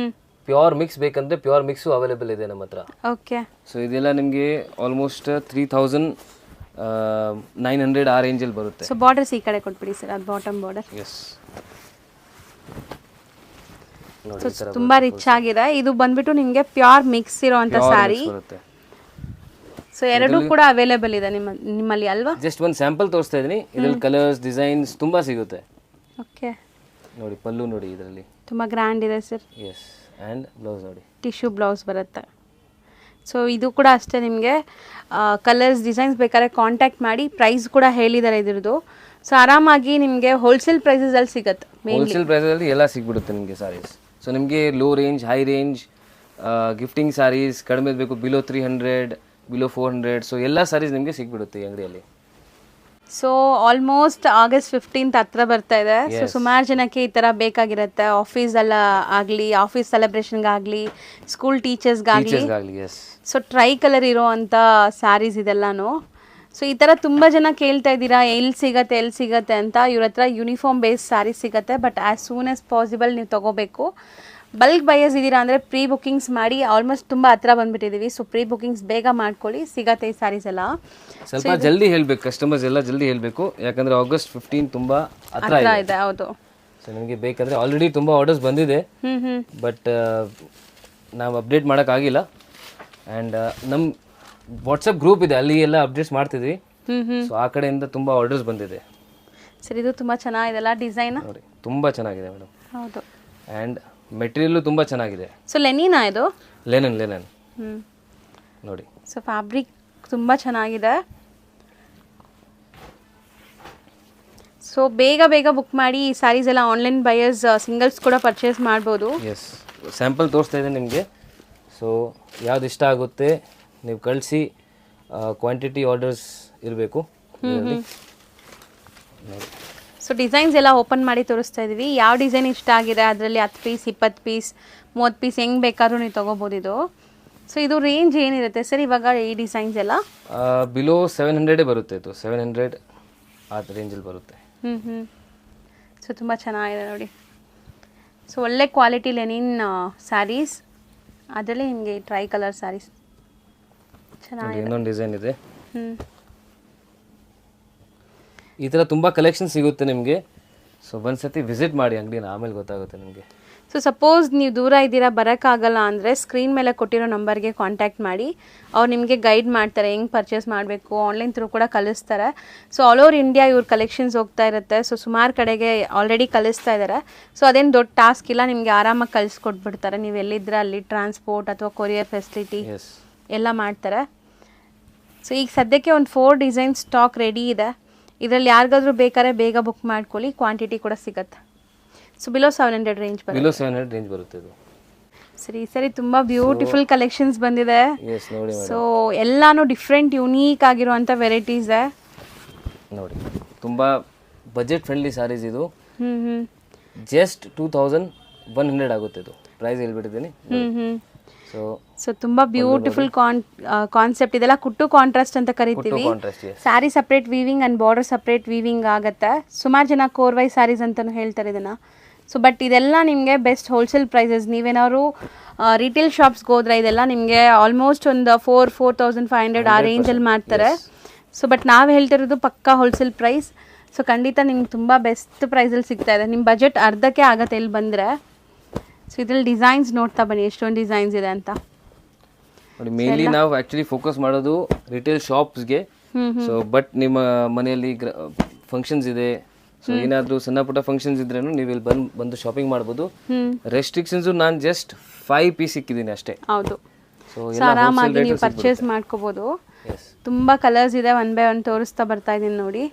Speaker 2: ಪ್ಯೂರ್ ಮಿಕ್ಸ್ ಬೇಕಂದ್ರೆ ಪ್ಯೂರ್ ಮಿಕ್ಸು ಅವೈಲೇಬಲ್ ಇದೆ ನಮ್ಮ ಹತ್ರ.
Speaker 1: ಓಕೆ.
Speaker 2: ಸೊ ಇದೆಲ್ಲ ನಿಮಗೆ ಆಲ್ಮೋಸ್ಟ್ 3900 ಆ ರೇಂಜಲ್ಲಿ ಬರುತ್ತೆ.
Speaker 1: ಸೊ ಬಾರ್ಡರ್ಸ್ ಈ ಕಡೆ ಕೊಟ್ಬಿಡಿ ಸರ್, ಅದು ಬಾಟಮ್ ಬಾರ್ಡರ್.
Speaker 2: ಎಸ್.
Speaker 1: ತುಂಬಾ ರಿಚ್ ಆಗಿದೆ. ಇದು ಬಂದ್ಬಿಟ್ಟು ನಿಮಗೆ ಪ್ಯೂರ್ ಮಿಕ್ಸ್ ಇರೋಂಥ ಸ್ಯಾರಿ. ಸೊ ಎರಡು ಕೂಡ ಅವೈಲೇಬಲ್ ಇದೆ ನಿಮ್ಮಲ್ಲಿ ಅಲ್ವಾ?
Speaker 2: ಜಸ್ಟ್ ಒಂದು ಸ್ಯಾಂಪಲ್ ತೋರಿಸ್ತಾ ಇದೀನಿ. ಇದರಲ್ಲಿ ಕಲರ್ಸ್, ಡಿಸೈನ್ಸ್ ತುಂಬಾ ಸಿಗುತ್ತೆ.
Speaker 1: ಓಕೆ.
Speaker 2: ನೋಡಿ ಪಲ್ಲು ನೋಡಿ ಇದರಲ್ಲಿ
Speaker 1: ತುಂಬಾ ಗ್ರ್ಯಾಂಡ್ ಇದೆ ಸರ್.
Speaker 2: ಎಸ್. ಆ್ಯಂಡ್ ಬ್ಲೌಸ್ ನೋಡಿ
Speaker 1: ಟಿಶ್ಯೂ ಬ್ಲೌಸ್ ಬರುತ್ತೆ. ಸೊ ಇದು ಕೂಡ ಅಷ್ಟೇ, ನಿಮಗೆ ಕಲರ್ಸ್, ಡಿಸೈನ್ಸ್ ಬೇಕಾದ್ರೆ ಕಾಂಟ್ಯಾಕ್ಟ್ ಮಾಡಿ. ಪ್ರೈಸ್ ಕೂಡ ಹೇಳಿದ್ದಾರೆ ಇದ್ರದ್ದು. ಸೊ ಆರಾಮಾಗಿ ನಿಮಗೆ ಹೋಲ್ಸೇಲ್ ಪ್ರೈಸಲ್ಲಿ ಸಿಗುತ್ತೆ.
Speaker 2: ಹೋಲ್ಸೇಲ್ ಪ್ರೈಸಲ್ಲಿ ಎಲ್ಲ ಸಿಗ್ಬಿಡುತ್ತೆ ನಿಮಗೆ ಸ್ಯಾರೀಸ್. ಸೊ ನಿಮಗೆ low range, high range, gifting saris ಕಡಿಮೆ ಬೇಕು, ಬಿಲೋ 300, ಬಿಲೋ 400. ಸೊ ಎಲ್ಲ ಸ್ಯಾರೀಸ್ ನಿಮಗೆ ಸಿಗ್ಬಿಡುತ್ತೆ ಈ ಅಂಗಡಿಯಲ್ಲಿ.
Speaker 1: ಸೊ ಆಲ್ಮೋಸ್ಟ್ ಆಗಸ್ಟ್ 15th ಹತ್ರ ಬರ್ತಾ ಇದೆ. ಸೊ ಸುಮಾರು ಜನಕ್ಕೆ ಈ ಥರ ಬೇಕಾಗಿರುತ್ತೆ. ಆಫೀಸಲ್ಲ ಆಗಲಿ, ಆಫೀಸ್ ಸೆಲೆಬ್ರೇಷನ್ಗಾಗಲಿ, ಸ್ಕೂಲ್ ಟೀಚರ್ಸ್ಗಾಗಲಿ. ಸೊ ಟ್ರೈ ಕಲರ್ ಇರೋ ಅಂಥ ಸ್ಯಾರೀಸ್ ಇದೆಲ್ಲಾನು. ಸೊ ಈ ಥರ ತುಂಬ ಜನ ಕೇಳ್ತಾ ಇದ್ದೀರಾ ಎಲ್ಲಿ ಸಿಗತ್ತೆ ಅಂತ. ಇವ್ರ ಹತ್ರ ಯೂನಿಫಾರ್ಮ್ ಬೇಸ್ ಸ್ಯಾರಿ ಸಿಗುತ್ತೆ, but as soon as possible ನೀವು ತೊಗೋಬೇಕು. ಬಲ್ಕ್ ಬಯರ್ಸ್ ಇದ್ದೀರಾ ಅಂದರೆ ಪ್ರೀ ಬುಕ್ಕಿಂಗ್ಸ್ ಮಾಡಿ. ಆಲ್ಮೋಸ್ಟ್ ತುಂಬ ಹತ್ರ ಬಂದುಬಿಟ್ಟಿದ್ದೀವಿ. ಸೊ ಪ್ರೀ ಬುಕ್ಕಿಂಗ್ಸ್ ಬೇಗ ಮಾಡ್ಕೊಳ್ಳಿ, ಸಿಗತ್ತೆ ಈ ಸ್ಯಾರೀಸ್ ಎಲ್ಲ.
Speaker 2: ಸ್ವಲ್ಪ ಜಲ್ದಿ ಹೇಳಬೇಕು, ಕಸ್ಟಮರ್ಸ್ ಎಲ್ಲ ಜಲ್ದಿ ಹೇಳಬೇಕು, ಯಾಕಂದರೆ August 15 ತುಂಬ ಹತ್ರ
Speaker 1: ಇದೆ. ಹೌದು.
Speaker 2: ಸೊ ನಿಮಗೆ ಬೇಕಾದರೆ ಆಲ್ರೆಡಿ ತುಂಬ ಆರ್ಡರ್ಸ್ ಬಂದಿದೆ, ಬಟ್ ನಾವು ಅಪ್ಡೇಟ್ ಮಾಡೋಕ್ಕಾಗಿಲ್ಲ. ಆ್ಯಂಡ್ ನಮ್ಮ ವಾಟ್ಸಪ್ ಗ್ರೂಪ್ ಇದೆ, ಅಲ್ಲಿ ಎಲ್ಲ ಅಪ್ಡೇಟ್ಸ್ ಮಾಡ್ತಿದ್ವಿ. ಸೊ ಆ ಕಡೆಯಿಂದ ತುಂಬ ಆರ್ಡರ್ಸ್ ಬಂದಿದೆ.
Speaker 1: ಸರ್ ಇದು ತುಂಬ ಚೆನ್ನಾಗಿದೆಲ್ಲ ಡಿಸೈನ್,
Speaker 2: ನೋಡಿ ತುಂಬ ಚೆನ್ನಾಗಿದೆ ಮೇಡಮ್.
Speaker 1: ಹೌದು.
Speaker 2: ಆ್ಯಂಡ್ ಮೆಟೀರಿಯಲ್ಲು ತುಂಬ ಚೆನ್ನಾಗಿದೆ.
Speaker 1: ಸೊ ಲೆನಿನಾ ಇದು?
Speaker 2: ಲೆನನ್ ನೋಡಿ.
Speaker 1: ಸೊ ಫ್ಯಾಬ್ರಿಕ್ ತುಂಬ ಚೆನ್ನಾಗಿದೆ. ಸೊ ಬೇಗ ಬುಕ್ ಮಾಡಿ. ಈ ಸ್ಯಾರೀಸ್ ಎಲ್ಲ ಆನ್ಲೈನ್ ಬಯರ್ಸ್ ಸಿಂಗಲ್ಸ್ ಕೂಡ ಪರ್ಚೇಸ್ ಮಾಡ್ಬೋದು.
Speaker 2: ಎಸ್, ಸ್ಯಾಂಪಲ್ ತೋರಿಸ್ತಾ ಇದೆ ನಿಮಗೆ. ಸೊ ಯಾವ್ದು ಇಷ್ಟ ಆಗುತ್ತೆ ನೀವು ಕಳಿಸಿ. ಕ್ವಾಂಟಿಟಿ ಆರ್ಡರ್ಸ್ ಇರಬೇಕು.
Speaker 1: ಸೊ ಡಿಸೈನ್ಸ್ ಎಲ್ಲ ಓಪನ್ ಮಾಡಿ ತೋರಿಸ್ತಾ ಇದ್ದೀವಿ. ಯಾವ ಡಿಸೈನ್ ಇಷ್ಟ ಆಗಿದೆ ಅದರಲ್ಲಿ 10 ಪೀಸ್ 20 ಪೀಸ್ 30 ಪೀಸ್ ಹೆಂಗೆ ಬೇಕಾದ್ರೂ ನೀವು ತೊಗೋಬೋದು ಇದು. ಸೊ ಇದು ರೇಂಜ್ ಏನಿರುತ್ತೆ ಸರ್ ಇವಾಗ ಈ ಡಿಸೈನ್ಸ್ ಎಲ್ಲ?
Speaker 2: ಬಿಲೋ 700 ಬರುತ್ತೆ. ಇದು 700 ಆ ರೇಂಜಲ್ಲಿ ಬರುತ್ತೆ.
Speaker 1: ಸೊ ತುಂಬ ಚೆನ್ನಾಗಿದೆ ನೋಡಿ. ಸೊ ಒಳ್ಳೆ ಕ್ವಾಲಿಟಿ ಲೆನಿನ್ ಸ್ಯಾರೀಸ್, ಅದರಲ್ಲಿ ನಿಮಗೆ ಟ್ರೈ ಕಲರ್ ಸ್ಯಾರೀಸ್ ಚೆನ್ನಾಗಿದೆ.
Speaker 2: ಇನ್ನೊಂದು ಡಿಸೈನ್ ಇದೆ. ಈ ಥರ ತುಂಬ ಕಲೆಕ್ಷನ್ ಸಿಗುತ್ತೆ ನಿಮಗೆ. ಸೊ ಒಂದ್ಸತಿ ವಿಸಿಟ್ ಮಾಡಿ ಅಂಗಡಿನ, ಆಮೇಲೆ ಗೊತ್ತಾಗುತ್ತೆ ನಿಮಗೆ.
Speaker 1: ಸೊ ಸಪೋಸ್ ನೀವು ದೂರ ಇದ್ದೀರಾ ಬರೋಕ್ಕಾಗಲ್ಲ ಅಂದರೆ ಸ್ಕ್ರೀನ್ ಮೇಲೆ ಕೊಟ್ಟಿರೋ ನಂಬರ್ಗೆ ಕಾಂಟ್ಯಾಕ್ಟ್ ಮಾಡಿ. ಅವ್ರು ನಿಮಗೆ ಗೈಡ್ ಮಾಡ್ತಾರೆ ಹೆಂಗೆ ಪರ್ಚೇಸ್ ಮಾಡಬೇಕು. ಆನ್ಲೈನ್ ಥ್ರೂ ಕೂಡ ಕಲಿಸ್ತಾರೆ. ಸೊ ಆಲ್ ಓವರ್ ಇಂಡಿಯಾ ಇವ್ರ ಕಲೆಕ್ಷನ್ಸ್ ಹೋಗ್ತಾ ಇರುತ್ತೆ. ಸೊ ಸುಮಾರು ಕಡೆಗೆ ಆಲ್ರೆಡಿ ಕಲಿಸ್ತಾ ಇದ್ದಾರೆ. ಸೊ ಅದೇನು ದೊಡ್ಡ ಟಾಸ್ಕ್ ಇಲ್ಲ, ನಿಮಗೆ ಆರಾಮಾಗಿ ಕಲಿಸ್ಕೊಟ್ಬಿಡ್ತಾರೆ. ನೀವು ಎಲ್ಲಿದ್ರೆ ಅಲ್ಲಿ ಟ್ರಾನ್ಸ್ಪೋರ್ಟ್ ಅಥವಾ ಕೊರಿಯರ್ ಫೆಸಿಲಿಟಿ ಎಲ್ಲ ಮಾಡ್ತಾರೆ. ಸೊ ಈಗ ಸದ್ಯಕ್ಕೆ ಒಂದು 4 ಡಿಸೈನ್ ಸ್ಟಾಕ್ ರೆಡಿ ಇದೆ. ಇದರಲ್ಲಿ ಯಾರಿಗಾದ್ರೂ ಬೇಕಾದ್ರೆ ಬೇಗ ಬುಕ್ ಮಾಡ್ಕೊಳ್ಳಿ, ಕ್ವಾಂಟಿಟಿ ಕೂಡ ಸಿಗುತ್ತೆ. ಸೊ ಬಿಲೋ 700 ರೇಂಜ್
Speaker 2: ಬರುತ್ತೆ ಇದು.
Speaker 1: ಸರಿ ತುಂಬ ಬ್ಯೂಟಿಫುಲ್ ಕಲೆಕ್ಷನ್ಸ್ ಬಂದಿದೆ.
Speaker 2: ನೋಡಿ
Speaker 1: ಸೊ ಎಲ್ಲಾನು ಡಿಫ್ರೆಂಟ್ ಯುನೀಕ್ ಆಗಿರುವಂಥ ವೆರೈಟೀಸ್
Speaker 2: ನೋಡಿ. ತುಂಬ ಬಜೆಟ್ ಫ್ರೆಂಡ್ಲಿ ಸ್ಯಾರೀಸ್ ಇದು. ಜಸ್ಟ್ 2100 ಆಗುತ್ತೆ ಇದು. ಪ್ರೈಸ್ ಹೇಳ್ಬಿಟ್ಟಿದ್ದೀನಿ.
Speaker 1: ಸೊ ತುಂಬ ಬ್ಯೂಟಿಫುಲ್ ಕಾನ್ಸೆಪ್ಟ್. ಇದೆಲ್ಲ ಕುಟ್ಟು ಕಾಂಟ್ರಾಸ್ಟ್ ಅಂತ ಕರಿತೀವಿ. Sari separate weaving and border separate weaving ಆಗುತ್ತೆ. ಸುಮಾರು ಜನ ಕೋರ್ವೈ ಸ್ಯಾರೀಸ್ ಅಂತಲೂ ಹೇಳ್ತಾರೆ ಇದನ್ನು. ಸೊ ಬಟ್ ಇದೆಲ್ಲ ನಿಮಗೆ ಬೆಸ್ಟ್ ಹೋಲ್ಸೇಲ್ ಪ್ರೈಸಸ್. ನೀವೇನಾದ್ರು ರಿಟೇಲ್ ಶಾಪ್ಸ್ಗೆ ಹೋದ್ರೆ ಇದೆಲ್ಲ ನಿಮಗೆ ಆಲ್ಮೋಸ್ಟ್ ಒಂದು 4,500 ಆ ರೇಂಜಲ್ಲಿ ಮಾಡ್ತಾರೆ. ಸೊ ಬಟ್ ನಾವು ಹೇಳ್ತಿರೋದು ಪಕ್ಕಾ ಹೋಲ್ಸೇಲ್ ಪ್ರೈಸ್. ಸೊ ಖಂಡಿತ ನಿಮ್ಗೆ ತುಂಬ ಬೆಸ್ಟ್ ಪ್ರೈಸಲ್ಲಿ ಸಿಗ್ತಾ ಇದೆ. ನಿಮ್ಮ ಬಜೆಟ್ ಅರ್ಧಕ್ಕೆ ಆಗುತ್ತೆ ಇಲ್ಲಿ ಬಂದರೆ. ಸೊ ಇದ್ರಲ್ಲಿ ಡಿಸೈನ್ಸ್ ನೋಡ್ತಾ ಬನ್ನಿ ಎಷ್ಟೊಂದು ಡಿಸೈನ್ಸ್ ಇದೆ ಅಂತ.
Speaker 2: ನೋಡಿ ಮೇನ್ಲಿ ನಾವು ಆ್ಯಕ್ಚುಲಿ ಫೋಕಸ್ ಮಾಡೋದು ರಿಟೇಲ್ ಶಾಪ್ಸ್ಗೆ. ಸೊ ಬಟ್ ನಿಮ್ಮ ಮನೆಯಲ್ಲಿ ಫಂಕ್ಷನ್ಸ್ ಇದೆ, ಸೊ ಏನಾದರೂ ಸಣ್ಣ ಪುಟ್ಟ ಫಂಕ್ಷನ್ಸ್ ಇದ್ರೇನು ನೀವು ಇಲ್ಲಿ ಬಂದು ಶಾಪಿಂಗ್ ಮಾಡ್ಬೋದು. ರೆಸ್ಟ್ರಿಕ್ಷನ್ಸು ನಾನು ಜಸ್ಟ್ 5 ಪೀಸ್ ಸಿಕ್ಕಿದ್ದೀನಿ ಅಷ್ಟೇ.
Speaker 1: ಹೌದು. ಸೊ ಆರಾಮಾಗಿ ನೀವು ಪರ್ಚೇಸ್ ಮಾಡ್ಕೋಬೋದು. ತುಂಬ ಕಲರ್ಸ್ ಇದೆ, 1 by 1 ತೋರಿಸ್ತಾ ಬರ್ತಾ ಇದ್ದೀನಿ ನೋಡಿ.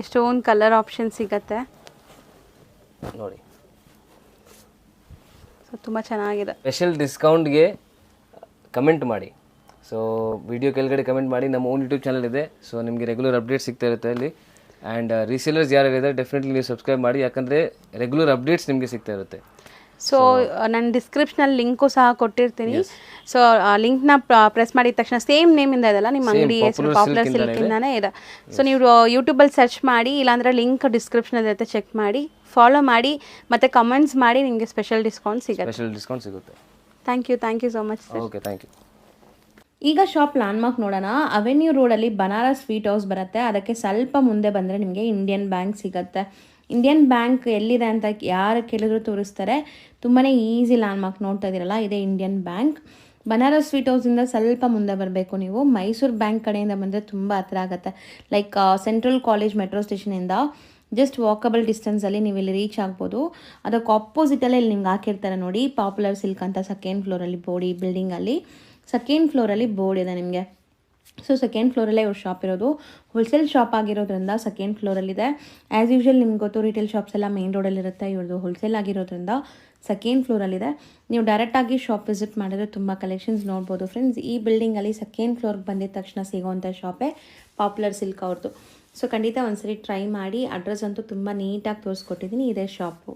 Speaker 1: ಎಷ್ಟೊಂದು ಕಲರ್ ಆಪ್ಷನ್ ಸಿಗತ್ತೆ
Speaker 2: ನೋಡಿ.
Speaker 1: ಸೊ ತುಂಬ ಚೆನ್ನಾಗಿದೆ.
Speaker 2: ಸ್ಪೆಷಲ್ ಡಿಸ್ಕೌಂಟ್ಗೆ ಕಮೆಂಟ್ ಮಾಡಿ. ಸೊ ವಿಡಿಯೋ ಕೆಳಗಡೆ ಕಮೆಂಟ್ ಮಾಡಿ. ನಮ್ಮ ಓನ್ ಯೂಟ್ಯೂಬ್ ಚಾನಲ್ ಇದೆ. ಸೊ ನಿಮಗೆ ರೆಗ್ಯುಲರ್ ಅಪ್ಡೇಟ್ಸ್ ಸಿಗ್ತಾ ಇರುತ್ತೆ ಅಲ್ಲಿ. ಆ್ಯಂಡ್ ರೀಸೇಲರ್ಸ್ ಯಾರಿದ್ದಾರೆ ಡೆಫಿನೆಟ್ಲಿ ನೀವು ಸಬ್ಸ್ಕ್ರೈಬ್ ಮಾಡಿ, ಯಾಕಂದರೆ ರೆಗ್ಯುಲರ್ ಅಪ್ಡೇಟ್ಸ್ ನಿಮಗೆ ಸಿಗ್ತಾ ಇರುತ್ತೆ.
Speaker 1: ಸೊ ನಾನು ಡಿಸ್ಕ್ರಿಪ್ಷನಲ್ಲಿ ಲಿಂಕು ಸಹ ಕೊಟ್ಟಿರ್ತೀನಿ. ಸೊ ಲಿಂಕ್ನ ಪ್ರೆಸ್ ಮಾಡಿದ ತಕ್ಷಣ ಸೇಮ್ ನೇಮಿಂದ ಇದೆಲ್ಲ ನಿಮ್ಮ ಅಂಗಡಿ ಹೆಸರು ಪಾಪ್ಯುಲರ್ ಸಿಲ್ಕಿಂದಾನೇ ಇದೆ. ಸೊ ನೀವು ಯೂಟ್ಯೂಬಲ್ಲಿ ಸರ್ಚ್ ಮಾಡಿ, ಇಲ್ಲಾಂದರೆ ಲಿಂಕ್ ಡಿಸ್ಕ್ರಿಪ್ಷನಲ್ಲಿ ಇರುತ್ತೆ, ಚೆಕ್ ಮಾಡಿ, ಫಾಲೋ ಮಾಡಿ, ಮತ್ತು ಕಮೆಂಟ್ಸ್ ಮಾಡಿ. ನಿಮಗೆ ಸ್ಪೆಷಲ್ ಡಿಸ್ಕೌಂಟ್ ಸಿಗುತ್ತೆ. Thank you so much sir.
Speaker 2: Okay, thank you.
Speaker 1: ಈಗ ಶಾಪ್ ಲ್ಯಾಂಡ್ಮಾರ್ಕ್ ನೋಡೋಣ. ಅವೆನ್ಯೂ ರೋಡಲ್ಲಿ ಬನಾರಸ್ ಸ್ವೀಟ್ ಹೌಸ್ ಬರುತ್ತೆ. ಅದಕ್ಕೆ ಸ್ವಲ್ಪ ಮುಂದೆ ಬಂದರೆ ನಿಮಗೆ ಇಂಡಿಯನ್ ಬ್ಯಾಂಕ್ ಸಿಗುತ್ತೆ. ಇಂಡಿಯನ್ ಬ್ಯಾಂಕ್ ಎಲ್ಲಿದೆ ಅಂತ ಯಾರು ಕೇಳಿದ್ರು ತೋರಿಸ್ತಾರೆ. ತುಂಬಾ ಈಸಿ ಲ್ಯಾಂಡ್ಮಾರ್ಕ್ ನೋಡ್ತಾ ಇದ್ದೀರಲ್ಲ, ಇದೆ ಇಂಡಿಯನ್ ಬ್ಯಾಂಕ್. ಬನಾರಸ್ ಸ್ವೀಟ್ ಹೌಸಿಂದ ಸ್ವಲ್ಪ ಮುಂದೆ ಬರಬೇಕು ನೀವು. ಮೈಸೂರು ಬ್ಯಾಂಕ್ ಕಡೆಯಿಂದ ಬಂದರೆ ತುಂಬ ಹತ್ರ ಆಗುತ್ತೆ. ಲೈಕ್ ಸೆಂಟ್ರಲ್ ಕಾಲೇಜ್ ಮೆಟ್ರೋ ಸ್ಟೇಷನಿಂದ ಜಸ್ಟ್ ವಾಕಬಲ್ ಡಿಸ್ಟೆನ್ಸಲ್ಲಿ ನೀವು ಇಲ್ಲಿ ರೀಚ್ ಆಗ್ಬೋದು. ಅದಕ್ಕೆ ಆಪೋಸಿಟಲ್ಲೇ ಇಲ್ಲಿ ನಿಮ್ಗೆ ಹಾಕಿರ್ತಾರೆ ನೋಡಿ, ಪಾಪ್ಯುಲರ್ ಸಿಲ್ಕ್ ಅಂತ. ಸೆಕೆಂಡ್ ಫ್ಲೋರಲ್ಲಿ ಬೋರ್ಡ್, ಈ ಬಿಲ್ಡಿಂಗಲ್ಲಿ ಸೆಕೆಂಡ್ ಫ್ಲೋರಲ್ಲಿ ಬೋರ್ಡ್ ಇದೆ ನಿಮಗೆ. ಸೊ ಸೆಕೆಂಡ್ ಫ್ಲೋರಲ್ಲೇ ಇವ್ರ ಶಾಪ್ ಇರೋದು. ಹೋಲ್ಸೇಲ್ ಶಾಪ್ ಆಗಿರೋದ್ರಿಂದ ಸೆಕೆಂಡ್ ಫ್ಲೋರಲ್ಲಿದೆ. ಆ್ಯಸ್ ಯೂಶ್ವಲ್ ನಿಮ್ಗೆ ಗೊತ್ತು, ರಿಟೇಲ್ ಶಾಪ್ಸ್ ಎಲ್ಲ ಮೇನ್ ರೋಡಲ್ಲಿರುತ್ತೆ. ಇವ್ರದ್ದು ಹೋಲ್ಸೇಲ್ ಆಗಿರೋದ್ರಿಂದ ಸೆಕೆಂಡ್ ಫ್ಲೋರಲ್ಲಿದೆ. ನೀವು ಡೈರೆಕ್ಟಾಗಿ ಶಾಪ್ ವಿಸಿಟ್ ಮಾಡಿದ್ರೆ ತುಂಬ ಕಲೆಕ್ಷನ್ಸ್ ನೋಡ್ಬೋದು ಫ್ರೆಂಡ್ಸ್. ಈ ಬಿಲ್ಡಿಂಗಲ್ಲಿ ಸೆಕೆಂಡ್ ಫ್ಲೋರ್ಗೆ ಬಂದಿದ ತಕ್ಷಣ ಸಿಗೋವಂಥ ಶಾಪೇ ಪಾಪ್ಯುಲರ್ ಸಿಲ್ಕ್ ಅವ್ರದ್ದು. ಸೊ ಖಂಡಿತ ಒಂದ್ಸರಿ ಟ್ರೈ ಮಾಡಿ. ಅಡ್ರೆಸ್ ಅಂತೂ ತುಂಬ ನೀಟಾಗಿ ತೋರಿಸ್ಕೊಟ್ಟಿದ್ದೀನಿ. ಇದೇ ಶಾಪು.